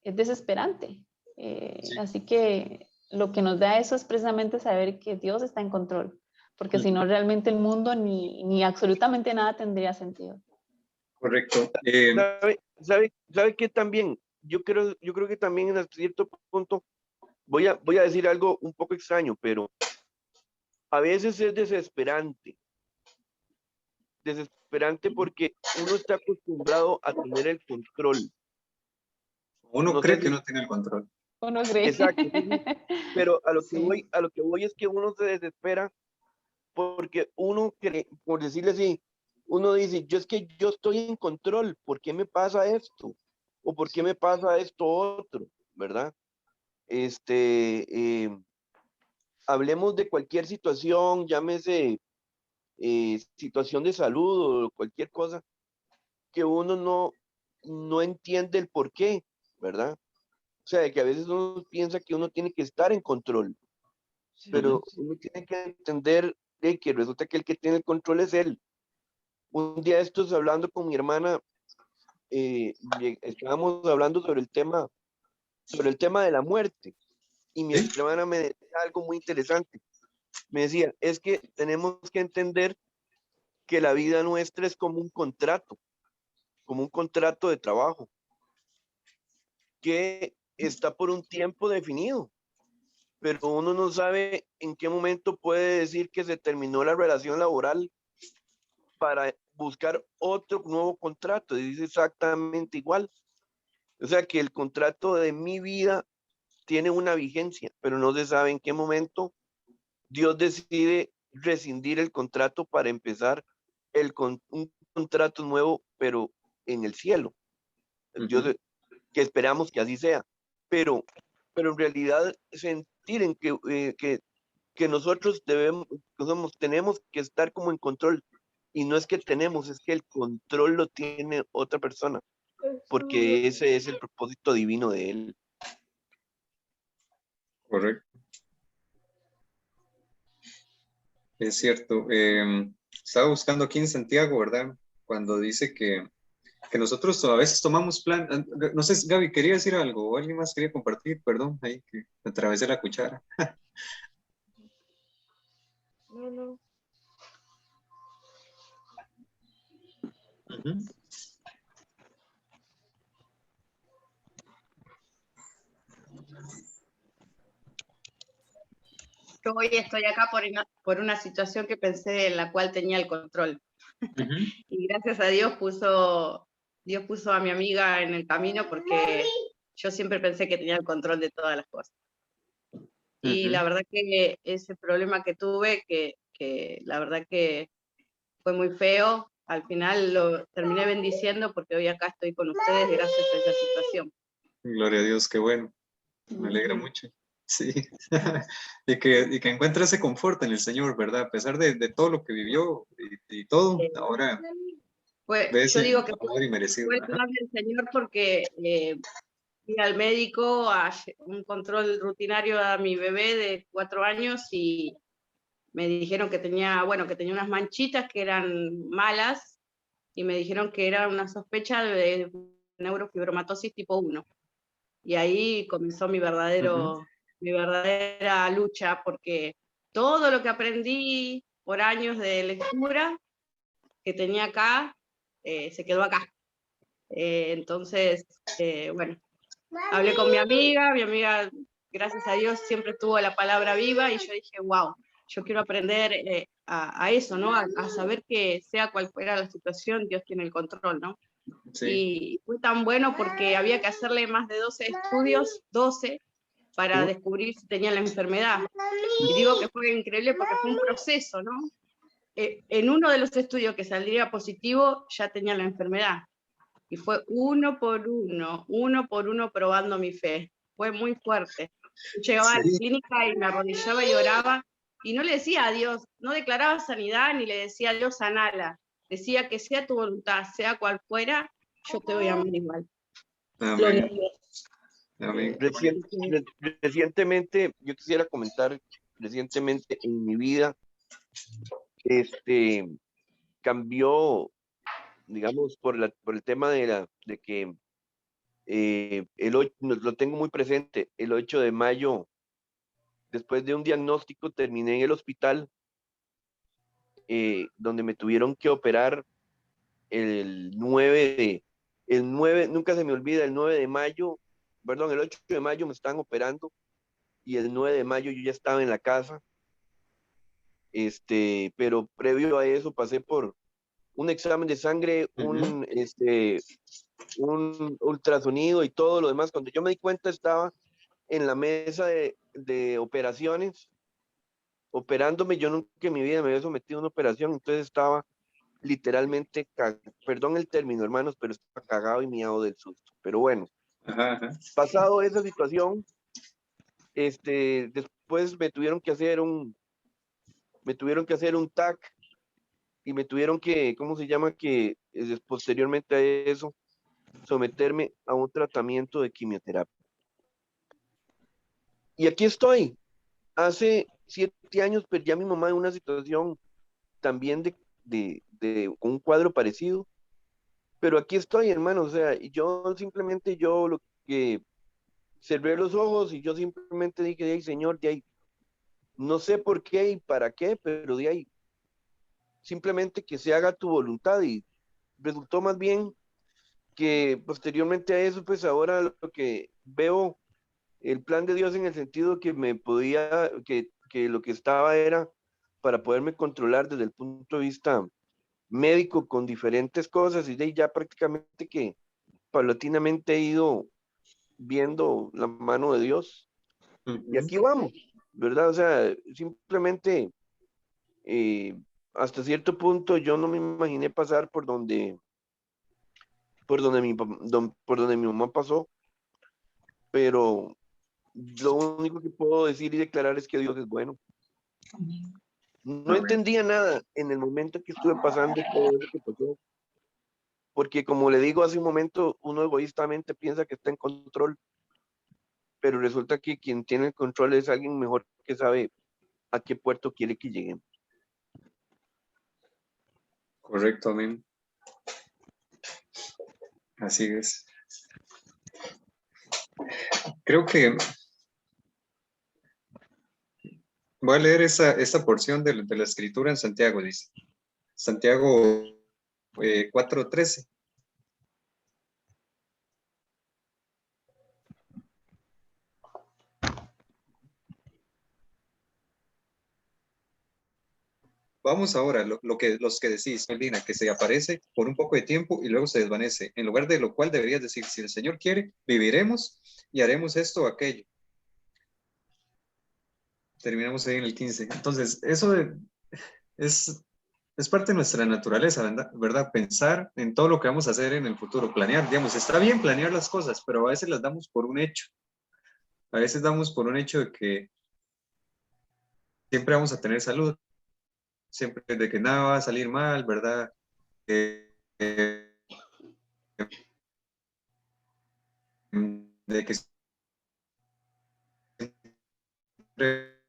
Speaker 4: Es desesperante.
Speaker 2: Sí.
Speaker 4: Así que lo que nos da eso es precisamente saber que Dios está en control, porque si no, realmente el mundo ni absolutamente nada tendría sentido.
Speaker 2: Correcto.
Speaker 11: ¿Sabe qué también? Yo creo que también en cierto punto, voy a decir algo un poco extraño, pero a veces es desesperante. Desesperante porque uno está acostumbrado a tener el control.
Speaker 2: Uno
Speaker 11: No
Speaker 2: cree
Speaker 11: sé
Speaker 2: que
Speaker 11: si,
Speaker 2: no tiene el control.
Speaker 4: Uno cree.
Speaker 11: Exacto. Pero a lo que
Speaker 4: Sí.
Speaker 11: voy es que uno se desespera porque uno cree, por decirle así, uno dice, yo es que yo estoy en control, ¿por qué me pasa esto? ¿O por qué me pasa esto otro? ¿Verdad? Hablemos de cualquier situación, llámese situación de salud o cualquier cosa, que uno no entiende el por qué, ¿verdad? O sea, que a veces uno piensa que uno tiene que estar en control, pero uno tiene que entender de que resulta que el que tiene el control es él. Un día estos hablando con mi hermana, estábamos hablando sobre el tema de la muerte, y mi hermana me decía algo muy interesante. Me decía, es que tenemos que entender que la vida nuestra es como un contrato de trabajo, que está por un tiempo definido, pero uno no sabe en qué momento puede decir que se terminó la relación laboral para buscar otro nuevo contrato. Y dice exactamente igual. O sea que el contrato de mi vida tiene una vigencia, pero no se sabe en qué momento Dios decide rescindir el contrato para empezar un contrato nuevo, pero en el cielo. Que esperamos que así sea. Pero en realidad sentir en que nosotros tenemos que estar como en control. Y no es que tenemos, es que el control lo tiene otra persona, porque ese es el propósito divino de él.
Speaker 2: Correcto. Es cierto. Estaba buscando aquí en Santiago, ¿verdad? Cuando dice que nosotros a veces tomamos plan. No sé, Gaby, ¿quería decir algo? ¿O alguien más quería compartir? Perdón, ahí que me atravesé la cuchara.
Speaker 7: No.
Speaker 2: Ujú.
Speaker 7: Yo hoy estoy acá por una situación que pensé en la cual tenía el control. Y gracias a Dios Dios puso a mi amiga en el camino, porque yo siempre pensé que tenía el control de todas las cosas. Y la verdad que ese problema que tuve, que la verdad que fue muy feo, al final lo terminé bendiciendo, porque hoy acá estoy con ustedes gracias a esa situación.
Speaker 2: Gloria a Dios, qué bueno. Me alegra mucho. Sí. y que encuentre ese confort en el Señor, ¿verdad? A pesar de todo lo que vivió y todo, ahora ve
Speaker 7: Yo
Speaker 2: ese
Speaker 7: digo que
Speaker 2: amor inmerecido.
Speaker 7: fue el plan del Señor, porque fui al médico a un control rutinario a mi bebé de 4 años y me dijeron que tenía unas manchitas que eran malas, y me dijeron que era una sospecha de neurofibromatosis tipo 1. Y ahí comenzó mi verdadera lucha, porque todo lo que aprendí por años de lectura que tenía acá, se quedó acá. Entonces, bueno, hablé con mi amiga, gracias a Dios, siempre tuvo la palabra viva, y yo dije, wow, yo quiero aprender a eso, ¿no? A saber que sea cual fuera la situación, Dios tiene el control, ¿no?
Speaker 2: Sí.
Speaker 7: Y fue tan bueno porque había que hacerle más de 12 estudios, 12, para descubrir si tenía la enfermedad. Y digo que fue increíble porque fue un proceso, ¿no? En uno de los estudios que saldría positivo, ya tenía la enfermedad. Y fue uno por uno probando mi fe. Fue muy fuerte. Llegaba a la clínica y me arrodillaba y oraba, y no le decía a Dios, no declaraba sanidad, ni le decía a Dios sanala. Decía que sea tu voluntad, sea cual fuera, yo te voy a amar igual.
Speaker 2: Amén. Amén.
Speaker 11: Recientemente, yo quisiera comentar, recientemente en mi vida, cambió, digamos, por el tema de que lo tengo muy presente, el 8 de mayo, después de un diagnóstico, terminé en el hospital, donde me tuvieron que operar el 9, nunca se me olvida, el 9 de mayo, perdón, el 8 de mayo me están operando, y el 9 de mayo yo ya estaba en la casa, pero previo a eso pasé por un examen de sangre, un ultrasonido y todo lo demás. Cuando yo me di cuenta estaba en la mesa de operaciones, operándome. Yo nunca en mi vida me había sometido a una operación, entonces estaba literalmente, perdón el término, hermanos, pero estaba cagado y miado del susto. Pero bueno, pasado esa situación, después me tuvieron que hacer un TAC y me tuvieron que, ¿cómo se llama? Que posteriormente a eso, someterme a un tratamiento de quimioterapia. Y aquí estoy. Hace 7 años perdí a mi mamá en una situación también de un cuadro parecido, pero aquí estoy, hermano. O sea, y yo simplemente, yo lo que cerré los ojos y yo simplemente dije, ay, Señor, de ahí, no sé por qué y para qué, pero de ahí, simplemente que se haga tu voluntad. Y resultó más bien que posteriormente a eso, pues ahora lo que veo, el plan de Dios en el sentido que me podía, que lo que estaba era para poderme controlar desde el punto de vista médico con diferentes cosas, y de ahí ya prácticamente que paulatinamente he ido viendo la mano de Dios. Y aquí vamos, ¿verdad? O sea, simplemente hasta cierto punto yo no me imaginé pasar por donde mi mamá pasó, pero lo único que puedo decir y declarar es que Dios es bueno. No entendía nada en el momento que estuve pasando todo lo que pasó, porque como le digo hace un momento, uno egoístamente piensa que está en control, pero resulta que quien tiene el control es alguien mejor que sabe a qué puerto quiere que lleguemos.
Speaker 2: Correcto, amén. Así es. Creo que voy a leer esta porción de la escritura en Santiago, dice. Santiago 4:13. Vamos ahora, los que decís, Melina, que se aparece por un poco de tiempo y luego se desvanece, en lugar de lo cual deberías decir, si el Señor quiere, viviremos y haremos esto o aquello. Terminamos ahí en el 15. Entonces, es parte de nuestra naturaleza, ¿verdad? Pensar en todo lo que vamos a hacer en el futuro, planear, digamos, está bien planear las cosas, pero a veces las damos por un hecho. A veces damos por un hecho de que siempre vamos a tener salud, siempre de que nada va a salir mal, ¿verdad? De que siempre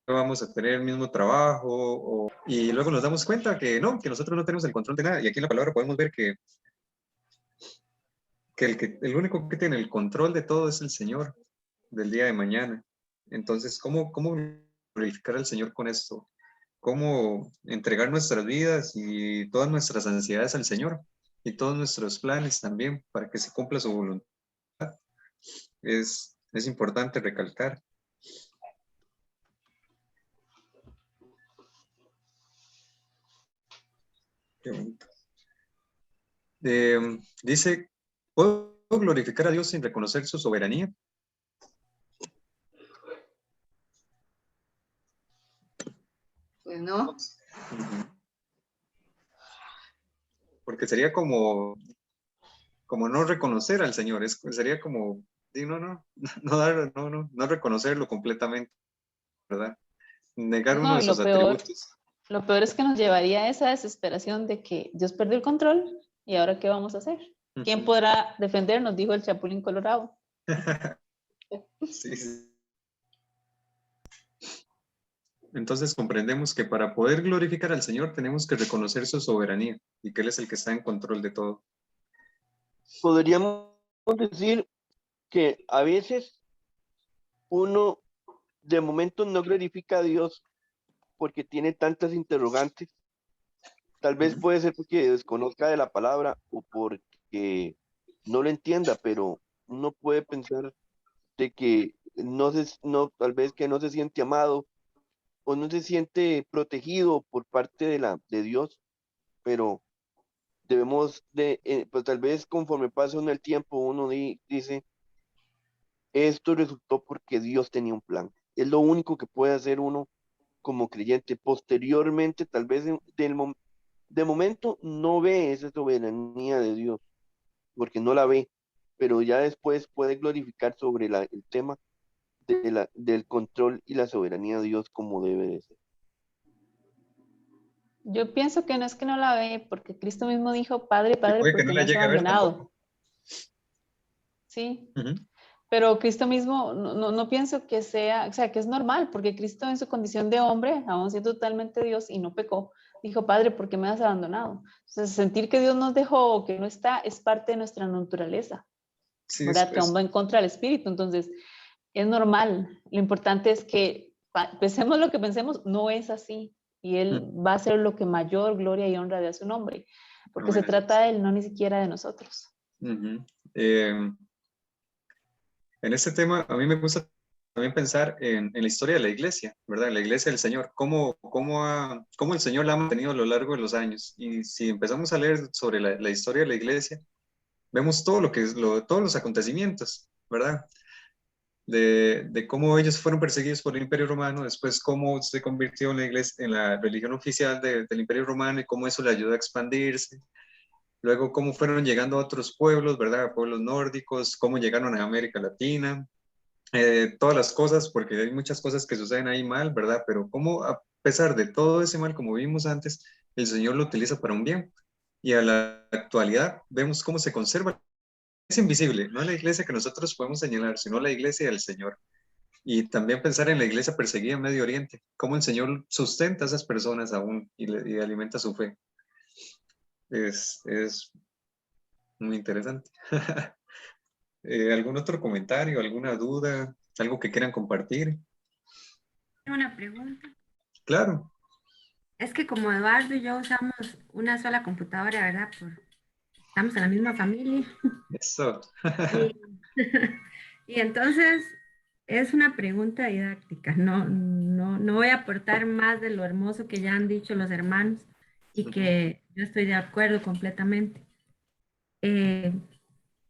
Speaker 2: vamos a tener el mismo trabajo, y luego nos damos cuenta que no, que nosotros no tenemos el control de nada. Y aquí en la palabra podemos ver que el único que tiene el control de todo es el Señor del día de mañana. Entonces, ¿cómo glorificar al Señor con esto? ¿Cómo entregar nuestras vidas y todas nuestras ansiedades al Señor? Y todos nuestros planes también para que se cumpla su voluntad. Es importante recalcar. Qué bonito. Dice, ¿puedo glorificar a Dios sin reconocer su soberanía?
Speaker 10: Pues no.
Speaker 2: Porque sería como no reconocer al Señor, sería como, no reconocerlo completamente, ¿verdad? Negar uno
Speaker 4: No,
Speaker 2: de
Speaker 4: y
Speaker 2: sus atributos.
Speaker 4: lo peor es que nos llevaría a esa desesperación de que Dios perdió el control y ahora ¿qué vamos a hacer? ¿Quién podrá defendernos? Dijo el Chapulín Colorado.
Speaker 2: Sí. Entonces comprendemos que para poder glorificar al Señor tenemos que reconocer su soberanía y que Él es el que está en control de todo.
Speaker 11: Podríamos decir que a veces uno de momento no glorifica a Dios porque tiene tantas interrogantes. Tal vez puede ser porque desconozca de la palabra o porque no lo entienda, pero uno puede pensar de que tal vez que no se siente amado o no se siente protegido por parte de Dios, pero debemos pues tal vez conforme pasa el tiempo uno dice, esto resultó porque Dios tenía un plan. Es lo único que puede hacer uno como creyente. Posteriormente, tal vez de momento no ve esa soberanía de Dios, porque no la ve, pero ya después puede glorificar sobre el tema del control y la soberanía de Dios como debe de ser.
Speaker 4: Yo pienso que no es que no la ve, porque Cristo mismo dijo, Padre, Padre,
Speaker 2: puede que
Speaker 4: porque
Speaker 2: no
Speaker 4: me
Speaker 2: la
Speaker 4: has
Speaker 2: llegue a ver
Speaker 4: abandonado.
Speaker 2: tampoco.
Speaker 4: Sí,
Speaker 2: Ujú.
Speaker 4: pero Cristo mismo, no pienso que sea, o sea, que es normal, porque Cristo en su condición de hombre, aún siendo totalmente Dios y no pecó, dijo, Padre, ¿por qué me has abandonado? Entonces, sentir que Dios nos dejó o que no está es parte de nuestra naturaleza,
Speaker 2: Sí,
Speaker 4: ¿verdad? Que aún va en contra del Espíritu. Entonces, es normal. Lo importante es que pensemos lo que pensemos, no es así. Y Él va a hacer lo que mayor gloria y honra de a su nombre, porque se
Speaker 2: Bueno,
Speaker 4: trata de Él, no ni siquiera de nosotros.
Speaker 2: ujú. En este tema, a mí me gusta también pensar en la historia de la iglesia, ¿verdad? En la iglesia del Señor, cómo el Señor la ha mantenido a lo largo de los años. Y si empezamos a leer sobre la historia de la iglesia, vemos todo todos los acontecimientos, ¿verdad? De cómo ellos fueron perseguidos por el Imperio Romano, después cómo se convirtió en la iglesia, en la religión oficial del Imperio Romano y cómo eso le ayudó a expandirse. Luego, cómo fueron llegando a otros pueblos, ¿verdad? Pueblos nórdicos, cómo llegaron a América Latina, todas las cosas, porque hay muchas cosas que suceden ahí mal, ¿verdad? Pero cómo a pesar de todo ese mal, como vimos antes, el Señor lo utiliza para un bien. Y a la actualidad vemos cómo se conserva. Es invisible, no la iglesia que nosotros podemos señalar, sino la iglesia del Señor. Y también pensar en la iglesia perseguida en Medio Oriente, cómo el Señor sustenta a esas personas aún y alimenta su fe. Es muy interesante. ¿Algún otro comentario, alguna duda, algo que quieran compartir?
Speaker 3: Una pregunta.
Speaker 2: Claro.
Speaker 3: Es que como Eduardo y yo usamos una sola computadora, ¿verdad? Estamos en la misma familia.
Speaker 2: Eso.
Speaker 3: Y, y entonces es una pregunta didáctica. No voy a aportar más de lo hermoso que ya han dicho los hermanos y que yo estoy de acuerdo completamente.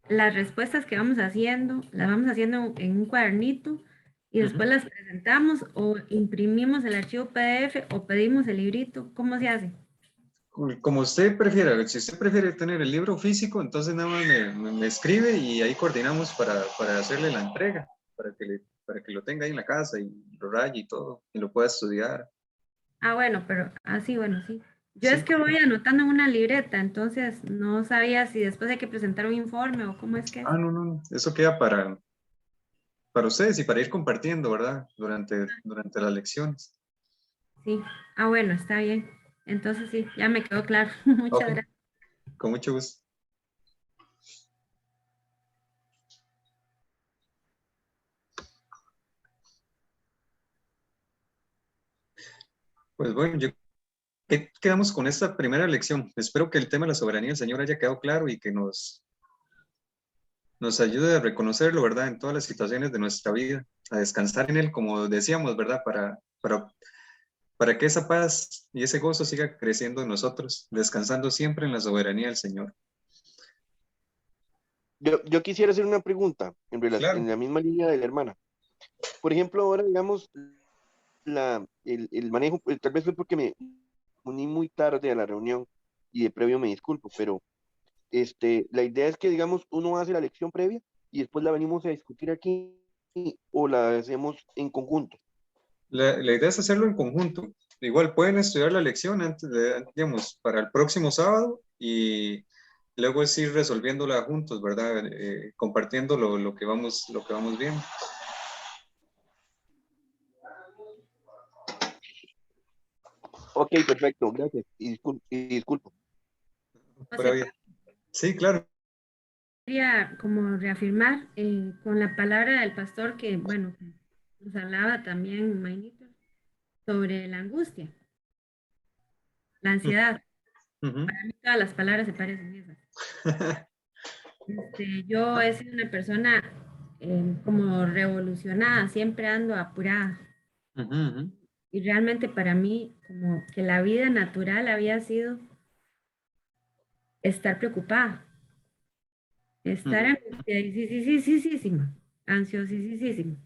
Speaker 3: Las respuestas que vamos haciendo, las vamos haciendo en un cuadernito y después las presentamos o imprimimos el archivo PDF o pedimos el librito. ¿Cómo se hace?
Speaker 2: Como usted prefiera, si usted prefiere tener el libro físico, entonces nada más me escribe y ahí coordinamos para hacerle la entrega, para que lo tenga ahí en la casa y lo raye y todo, y lo pueda estudiar.
Speaker 3: Ah, bueno, pero así, bueno, sí. Yo
Speaker 2: Sí.
Speaker 3: es que voy anotando en una libreta, entonces no sabía si después hay que presentar un informe o cómo es que es.
Speaker 2: No, eso queda para ustedes y para ir compartiendo, ¿verdad? Durante las lecciones.
Speaker 3: Sí. Ah, bueno, está bien. Entonces sí, ya me quedó claro. Muchas
Speaker 2: Ok,
Speaker 3: gracias.
Speaker 2: con mucho gusto. Pues bueno, quedamos con esta primera lección. Espero que el tema de la soberanía del Señor haya quedado claro y que nos ayude a reconocerlo, ¿verdad? En todas las situaciones de nuestra vida, a descansar en Él, como decíamos, ¿verdad? Para que esa paz y ese gozo siga creciendo en nosotros, descansando siempre en la soberanía del Señor.
Speaker 11: Yo quisiera hacer una pregunta
Speaker 2: Claro.
Speaker 11: en la misma línea de la hermana. Por ejemplo, ahora, digamos, el manejo, tal vez fue porque me uní muy tarde a la reunión y de previo me disculpo, pero la idea es que, digamos, uno hace la lección previa y después la venimos a discutir aquí o la hacemos en conjunto.
Speaker 2: La idea es hacerlo en conjunto. Igual pueden estudiar la lección digamos, para el próximo sábado y luego es ir resolviéndola juntos, ¿verdad? Compartiendo lo que vamos viendo.
Speaker 11: Ok, perfecto, gracias. Y disculpo.
Speaker 2: Pero bien. Sí, claro.
Speaker 3: Quería como reafirmar con la palabra del pastor que, bueno, nos hablaba también, Mainito, sobre la angustia, la ansiedad. Para mí todas las palabras se parecen esas. Yo he sido una persona como revolucionada, siempre ando apurada. Y realmente para mí, como que la vida natural había sido estar preocupada, estar angustiada, sí. ansiosísimo.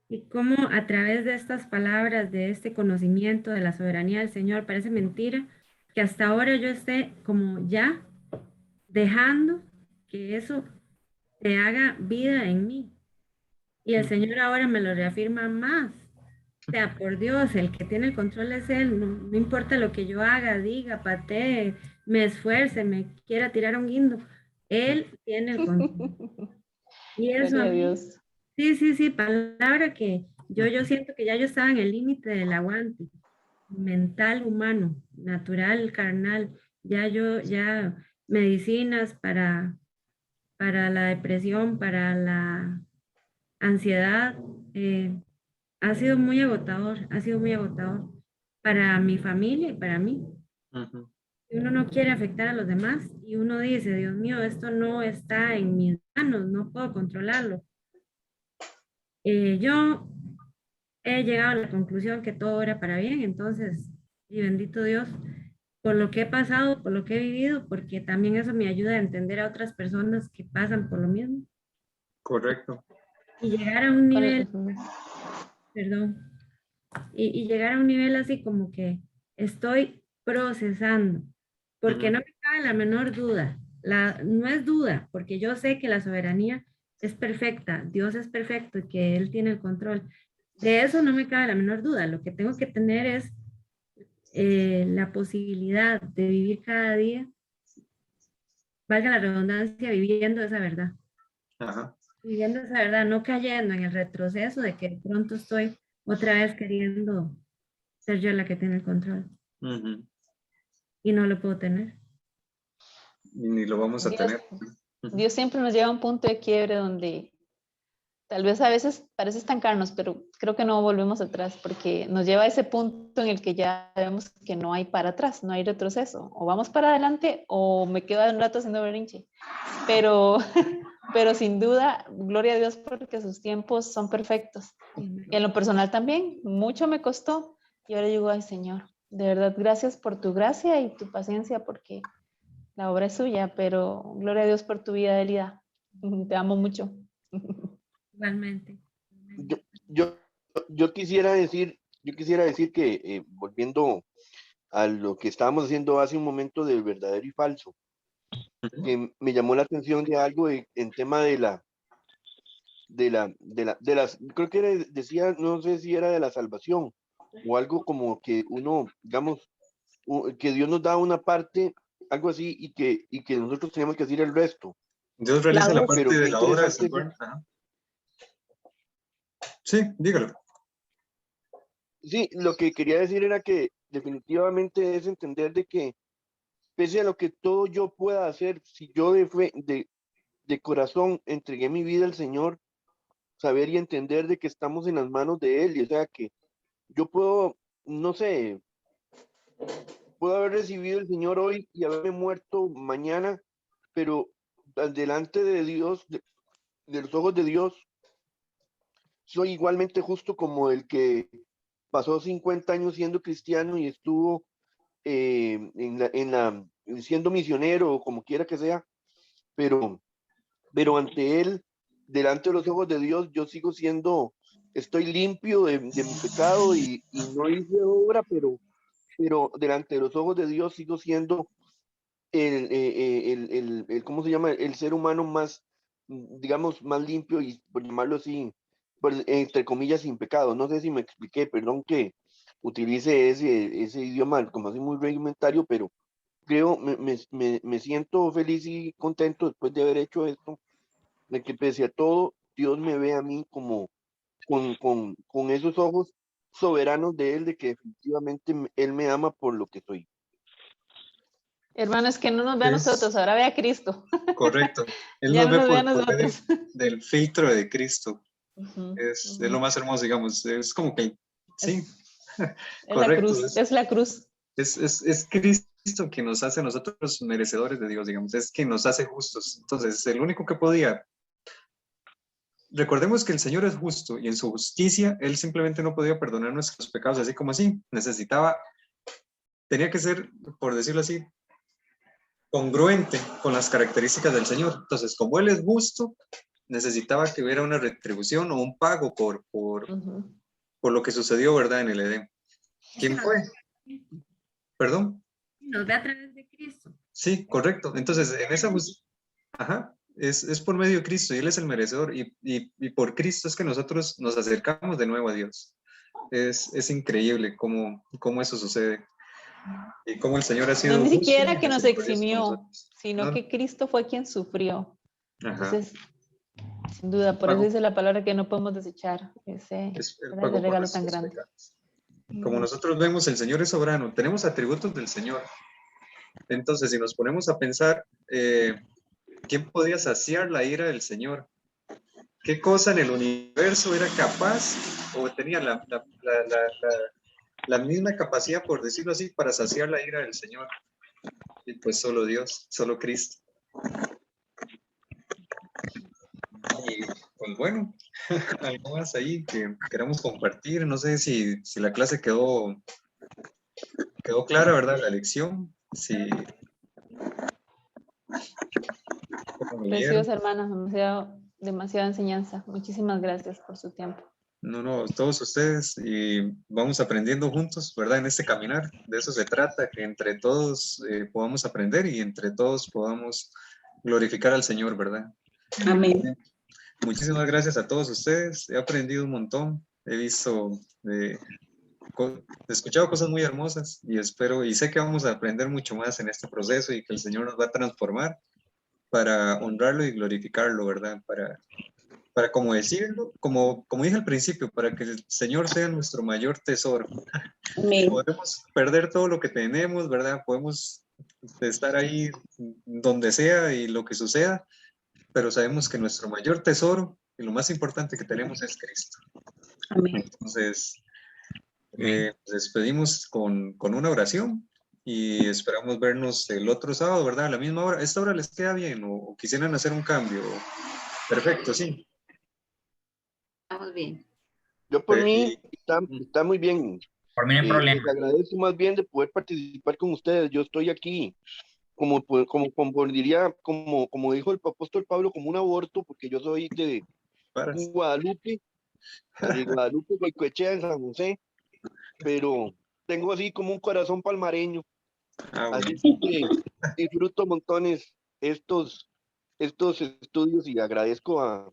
Speaker 3: Y cómo a través de estas palabras, de este conocimiento de la soberanía del Señor, parece mentira que hasta ahora yo esté como ya dejando que eso se haga vida en mí. Y el Señor ahora me lo reafirma más. O sea, por Dios, el que tiene el control es Él. No, no importa lo que yo haga, diga, patee, me esfuerce, me quiera tirar un guindo. Él tiene el control. Y eso
Speaker 4: Gloria
Speaker 3: a
Speaker 4: a
Speaker 3: mí,
Speaker 4: Dios.
Speaker 3: sí, palabra que yo siento que ya yo estaba en el límite del aguante mental, humano, natural, carnal. Ya medicinas para la depresión, para la ansiedad. Ha sido muy agotador, ha sido muy agotador para mi familia y para mí.
Speaker 2: Ujú.
Speaker 3: Uno no quiere afectar a los demás y uno dice, Dios mío, esto no está en mis manos, no puedo controlarlo. Yo he llegado a la conclusión que todo era para bien, entonces, y bendito Dios, por lo que he pasado, por lo que he vivido, porque también eso me ayuda a entender a otras personas que pasan por lo mismo
Speaker 2: Correcto.
Speaker 3: y llegar a un nivel,
Speaker 4: Ujú.
Speaker 3: perdón, y llegar a un nivel así como que estoy procesando, porque
Speaker 2: Ujú.
Speaker 3: no me cabe la menor duda, no es duda, porque yo sé que la soberanía es perfecta, Dios es perfecto y que Él tiene el control. De eso no me cabe la menor duda, lo que tengo que tener es la posibilidad de vivir cada día, valga la redundancia, viviendo esa verdad.
Speaker 2: Ajá.
Speaker 3: Viviendo esa verdad, no cayendo en el retroceso de que de pronto estoy otra vez queriendo ser yo la que tiene el control
Speaker 2: Ujú.
Speaker 3: y no lo puedo tener.
Speaker 2: Y ni lo vamos a
Speaker 4: Dios,
Speaker 2: tener. Ujú.
Speaker 4: Dios siempre nos lleva a un punto de quiebre donde tal vez a veces parece estancarnos, pero creo que no volvemos atrás porque nos lleva a ese punto en el que ya vemos que no hay para atrás, no hay retroceso. O vamos para adelante o me quedo un rato haciendo berrinche. Pero, pero sin duda, gloria a Dios porque sus tiempos son perfectos. Y en lo personal también, mucho me costó. Y ahora digo, ay Señor, de verdad, gracias por tu gracia y tu paciencia porque la obra es suya, pero gloria a Dios por tu vida, Elida. Te amo mucho.
Speaker 3: Igualmente.
Speaker 11: Yo, yo, yo quisiera decir que, volviendo a lo que estábamos haciendo hace un momento del verdadero y falso, que me llamó la atención de algo en tema creo que decía, no sé si era de la salvación, o algo como que uno, digamos, que Dios nos da una parte, algo así, y que nosotros tenemos que hacer el resto.
Speaker 2: Dios realiza la parte
Speaker 11: Pero
Speaker 2: de
Speaker 11: qué
Speaker 2: la obra de
Speaker 11: interesante.
Speaker 2: salvar. Ajá. Sí, dígalo.
Speaker 11: Sí, lo que quería decir era que definitivamente es entender de que pese a lo que todo yo pueda hacer, si yo de corazón entregué mi vida al Señor, saber y entender de que estamos en las manos de Él, y o sea que yo puedo, no sé, puedo haber recibido el Señor hoy y haberme muerto mañana, pero delante de Dios, de los ojos de Dios, soy igualmente justo como el que pasó 50 años siendo cristiano y estuvo siendo misionero o como quiera que sea, pero ante Él, delante de los ojos de Dios, yo sigo siendo, estoy limpio de mi pecado y no hice obra, pero delante de los ojos de Dios sigo siendo ¿cómo se llama? El ser humano más, digamos, más limpio y por llamarlo así, entre comillas, sin pecado. No sé si me expliqué, perdón que utilice ese idioma como así muy rudimentario, pero creo, me siento feliz y contento después de haber hecho esto, de que pese a todo, Dios me ve a mí como con esos ojos soberanos de Él, de que definitivamente Él me ama por lo que soy.
Speaker 4: Hermano, es que no nos ve a nosotros, ahora ve a Cristo.
Speaker 2: Correcto. Él
Speaker 4: Ya
Speaker 2: nos
Speaker 4: no
Speaker 2: ve
Speaker 4: nos ve a
Speaker 2: por medio
Speaker 4: nosotros.
Speaker 2: del filtro de Cristo.
Speaker 4: Ujú,
Speaker 2: Es
Speaker 4: ujú.
Speaker 2: lo más hermoso, digamos. Es como que, sí,
Speaker 4: Es la
Speaker 2: correcto.
Speaker 4: cruz, es la cruz.
Speaker 2: Es Cristo que nos hace a nosotros merecedores de Dios, digamos. Es quien nos hace justos. Entonces, el único que podía. Recordemos que el Señor es justo y en su justicia Él simplemente no podía perdonar nuestros pecados así como así. Tenía que ser, por decirlo así, congruente con las características del Señor. Entonces, como Él es justo, necesitaba que hubiera una retribución o un pago por lo que sucedió, ¿verdad? En el Edén. ¿Quién fue? ¿Perdón?
Speaker 3: Nos ve a través de Cristo.
Speaker 2: Sí, correcto. Entonces, en esa es por medio de Cristo y Él es el merecedor y por Cristo es que nosotros nos acercamos de nuevo a Dios. Es increíble cómo eso sucede y cómo el Señor ha sido
Speaker 4: No, ni
Speaker 2: justo
Speaker 4: siquiera
Speaker 2: y
Speaker 4: que nos
Speaker 2: misericordioso con
Speaker 4: eximió,
Speaker 2: nosotros.
Speaker 4: sino
Speaker 2: No,
Speaker 4: que Cristo fue quien sufrió.
Speaker 2: ajá.
Speaker 4: Entonces, sin duda, por eso dice la palabra que no podemos desechar ese
Speaker 2: Es el
Speaker 4: ese
Speaker 2: pago por
Speaker 4: regalo tan
Speaker 2: nuestros
Speaker 4: grande.
Speaker 2: pecados. Como nosotros vemos, el Señor es soberano, tenemos atributos del Señor. Entonces, si nos ponemos a pensar, ¿quién podía saciar la ira del Señor? ¿Qué cosa en el universo era capaz o tenía la misma capacidad, por decirlo así, para saciar la ira del Señor? Y pues solo Dios, solo Cristo. Y pues bueno, algo más ahí que queramos compartir. No sé si la clase quedó clara, ¿verdad? La lección. Sí.
Speaker 4: Preciosa, hermanas, demasiada enseñanza. Muchísimas gracias por su tiempo.
Speaker 2: No, todos ustedes y vamos aprendiendo juntos, ¿verdad? En este caminar, de eso se trata, que entre todos podamos aprender y entre todos podamos glorificar al Señor, ¿verdad?
Speaker 6: Amén.
Speaker 2: Muchísimas gracias a todos ustedes, he aprendido un montón, he visto, he escuchado cosas muy hermosas y espero y sé que vamos a aprender mucho más en este proceso y que el Señor nos va a transformar para honrarlo y glorificarlo, ¿verdad? Para como decirlo, como dije al principio, para que el Señor sea nuestro mayor tesoro.
Speaker 6: Amén.
Speaker 2: Podemos perder todo lo que tenemos, ¿verdad? Podemos estar ahí donde sea y lo que suceda, pero sabemos que nuestro mayor tesoro y lo más importante que tenemos es Cristo.
Speaker 6: Amén.
Speaker 2: Entonces, nos despedimos con una oración y esperamos vernos el otro sábado, ¿verdad? A la misma hora. ¿Esta hora les queda bien o quisieran hacer un cambio? Perfecto, sí.
Speaker 10: Estamos bien.
Speaker 11: Yo por mí está muy bien.
Speaker 8: Por mí no hay problema.
Speaker 11: Les agradezco más bien de poder participar con ustedes. Yo estoy aquí como diría, como dijo el apóstol Pablo, como un aborto, porque yo soy de Guadalupe, Goicoechea, en San José, pero tengo así como un corazón palmareño. Así que disfruto montones estos estudios y agradezco a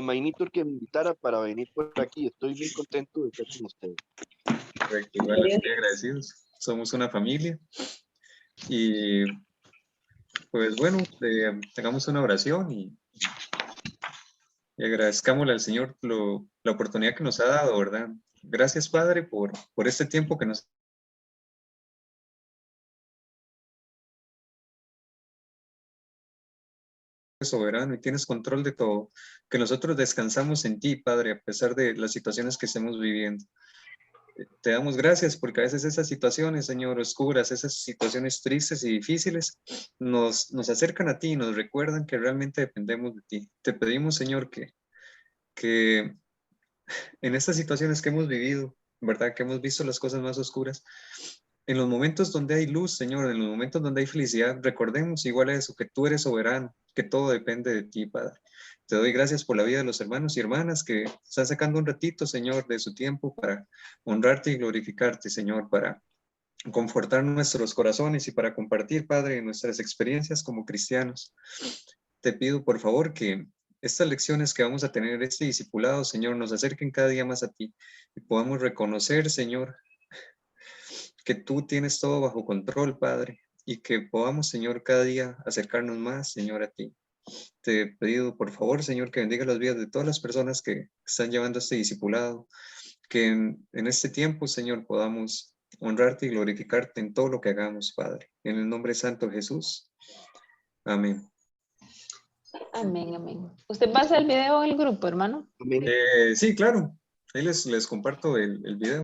Speaker 11: Mainito que me invitara para venir por aquí. Estoy muy contento de estar con ustedes.
Speaker 2: Correcto, igual estoy agradecidos. Somos una familia y pues bueno, tengamos una oración y agradezcámosle al Señor la oportunidad que nos ha dado, ¿verdad? Gracias, Padre, por este tiempo que nos soberano y tienes control de todo, que nosotros descansamos en ti, Padre, a pesar de las situaciones que estemos viviendo. Te damos gracias porque a veces esas situaciones, Señor, oscuras, esas situaciones tristes y difíciles, nos acercan a ti y nos recuerdan que realmente dependemos de ti. Te pedimos, Señor, que en estas situaciones que hemos vivido, ¿verdad? Que hemos visto las cosas más oscuras, en los momentos donde hay luz, Señor, en los momentos donde hay felicidad, recordemos igual a eso, que tú eres soberano, que todo depende de ti, Padre. Te doy gracias por la vida de los hermanos y hermanas que están sacando un ratito, Señor, de su tiempo para honrarte y glorificarte, Señor, para confortar nuestros corazones y para compartir, Padre, nuestras experiencias como cristianos. Te pido, por favor, que estas lecciones que vamos a tener, este discipulado, Señor, nos acerquen cada día más a ti y podamos reconocer, Señor, que tú tienes todo bajo control, Padre, y que podamos, Señor, cada día acercarnos más, Señor, a ti. Te he pedido, por favor, Señor, que bendiga las vidas de todas las personas que están llevando este discipulado, que en este tiempo, Señor, podamos honrarte y glorificarte en todo lo que hagamos, Padre. En el nombre santo de Jesús. Amén.
Speaker 4: Amén, amén. ¿Usted pasa el video en el grupo, hermano?
Speaker 2: Sí, claro. Ahí les comparto el video.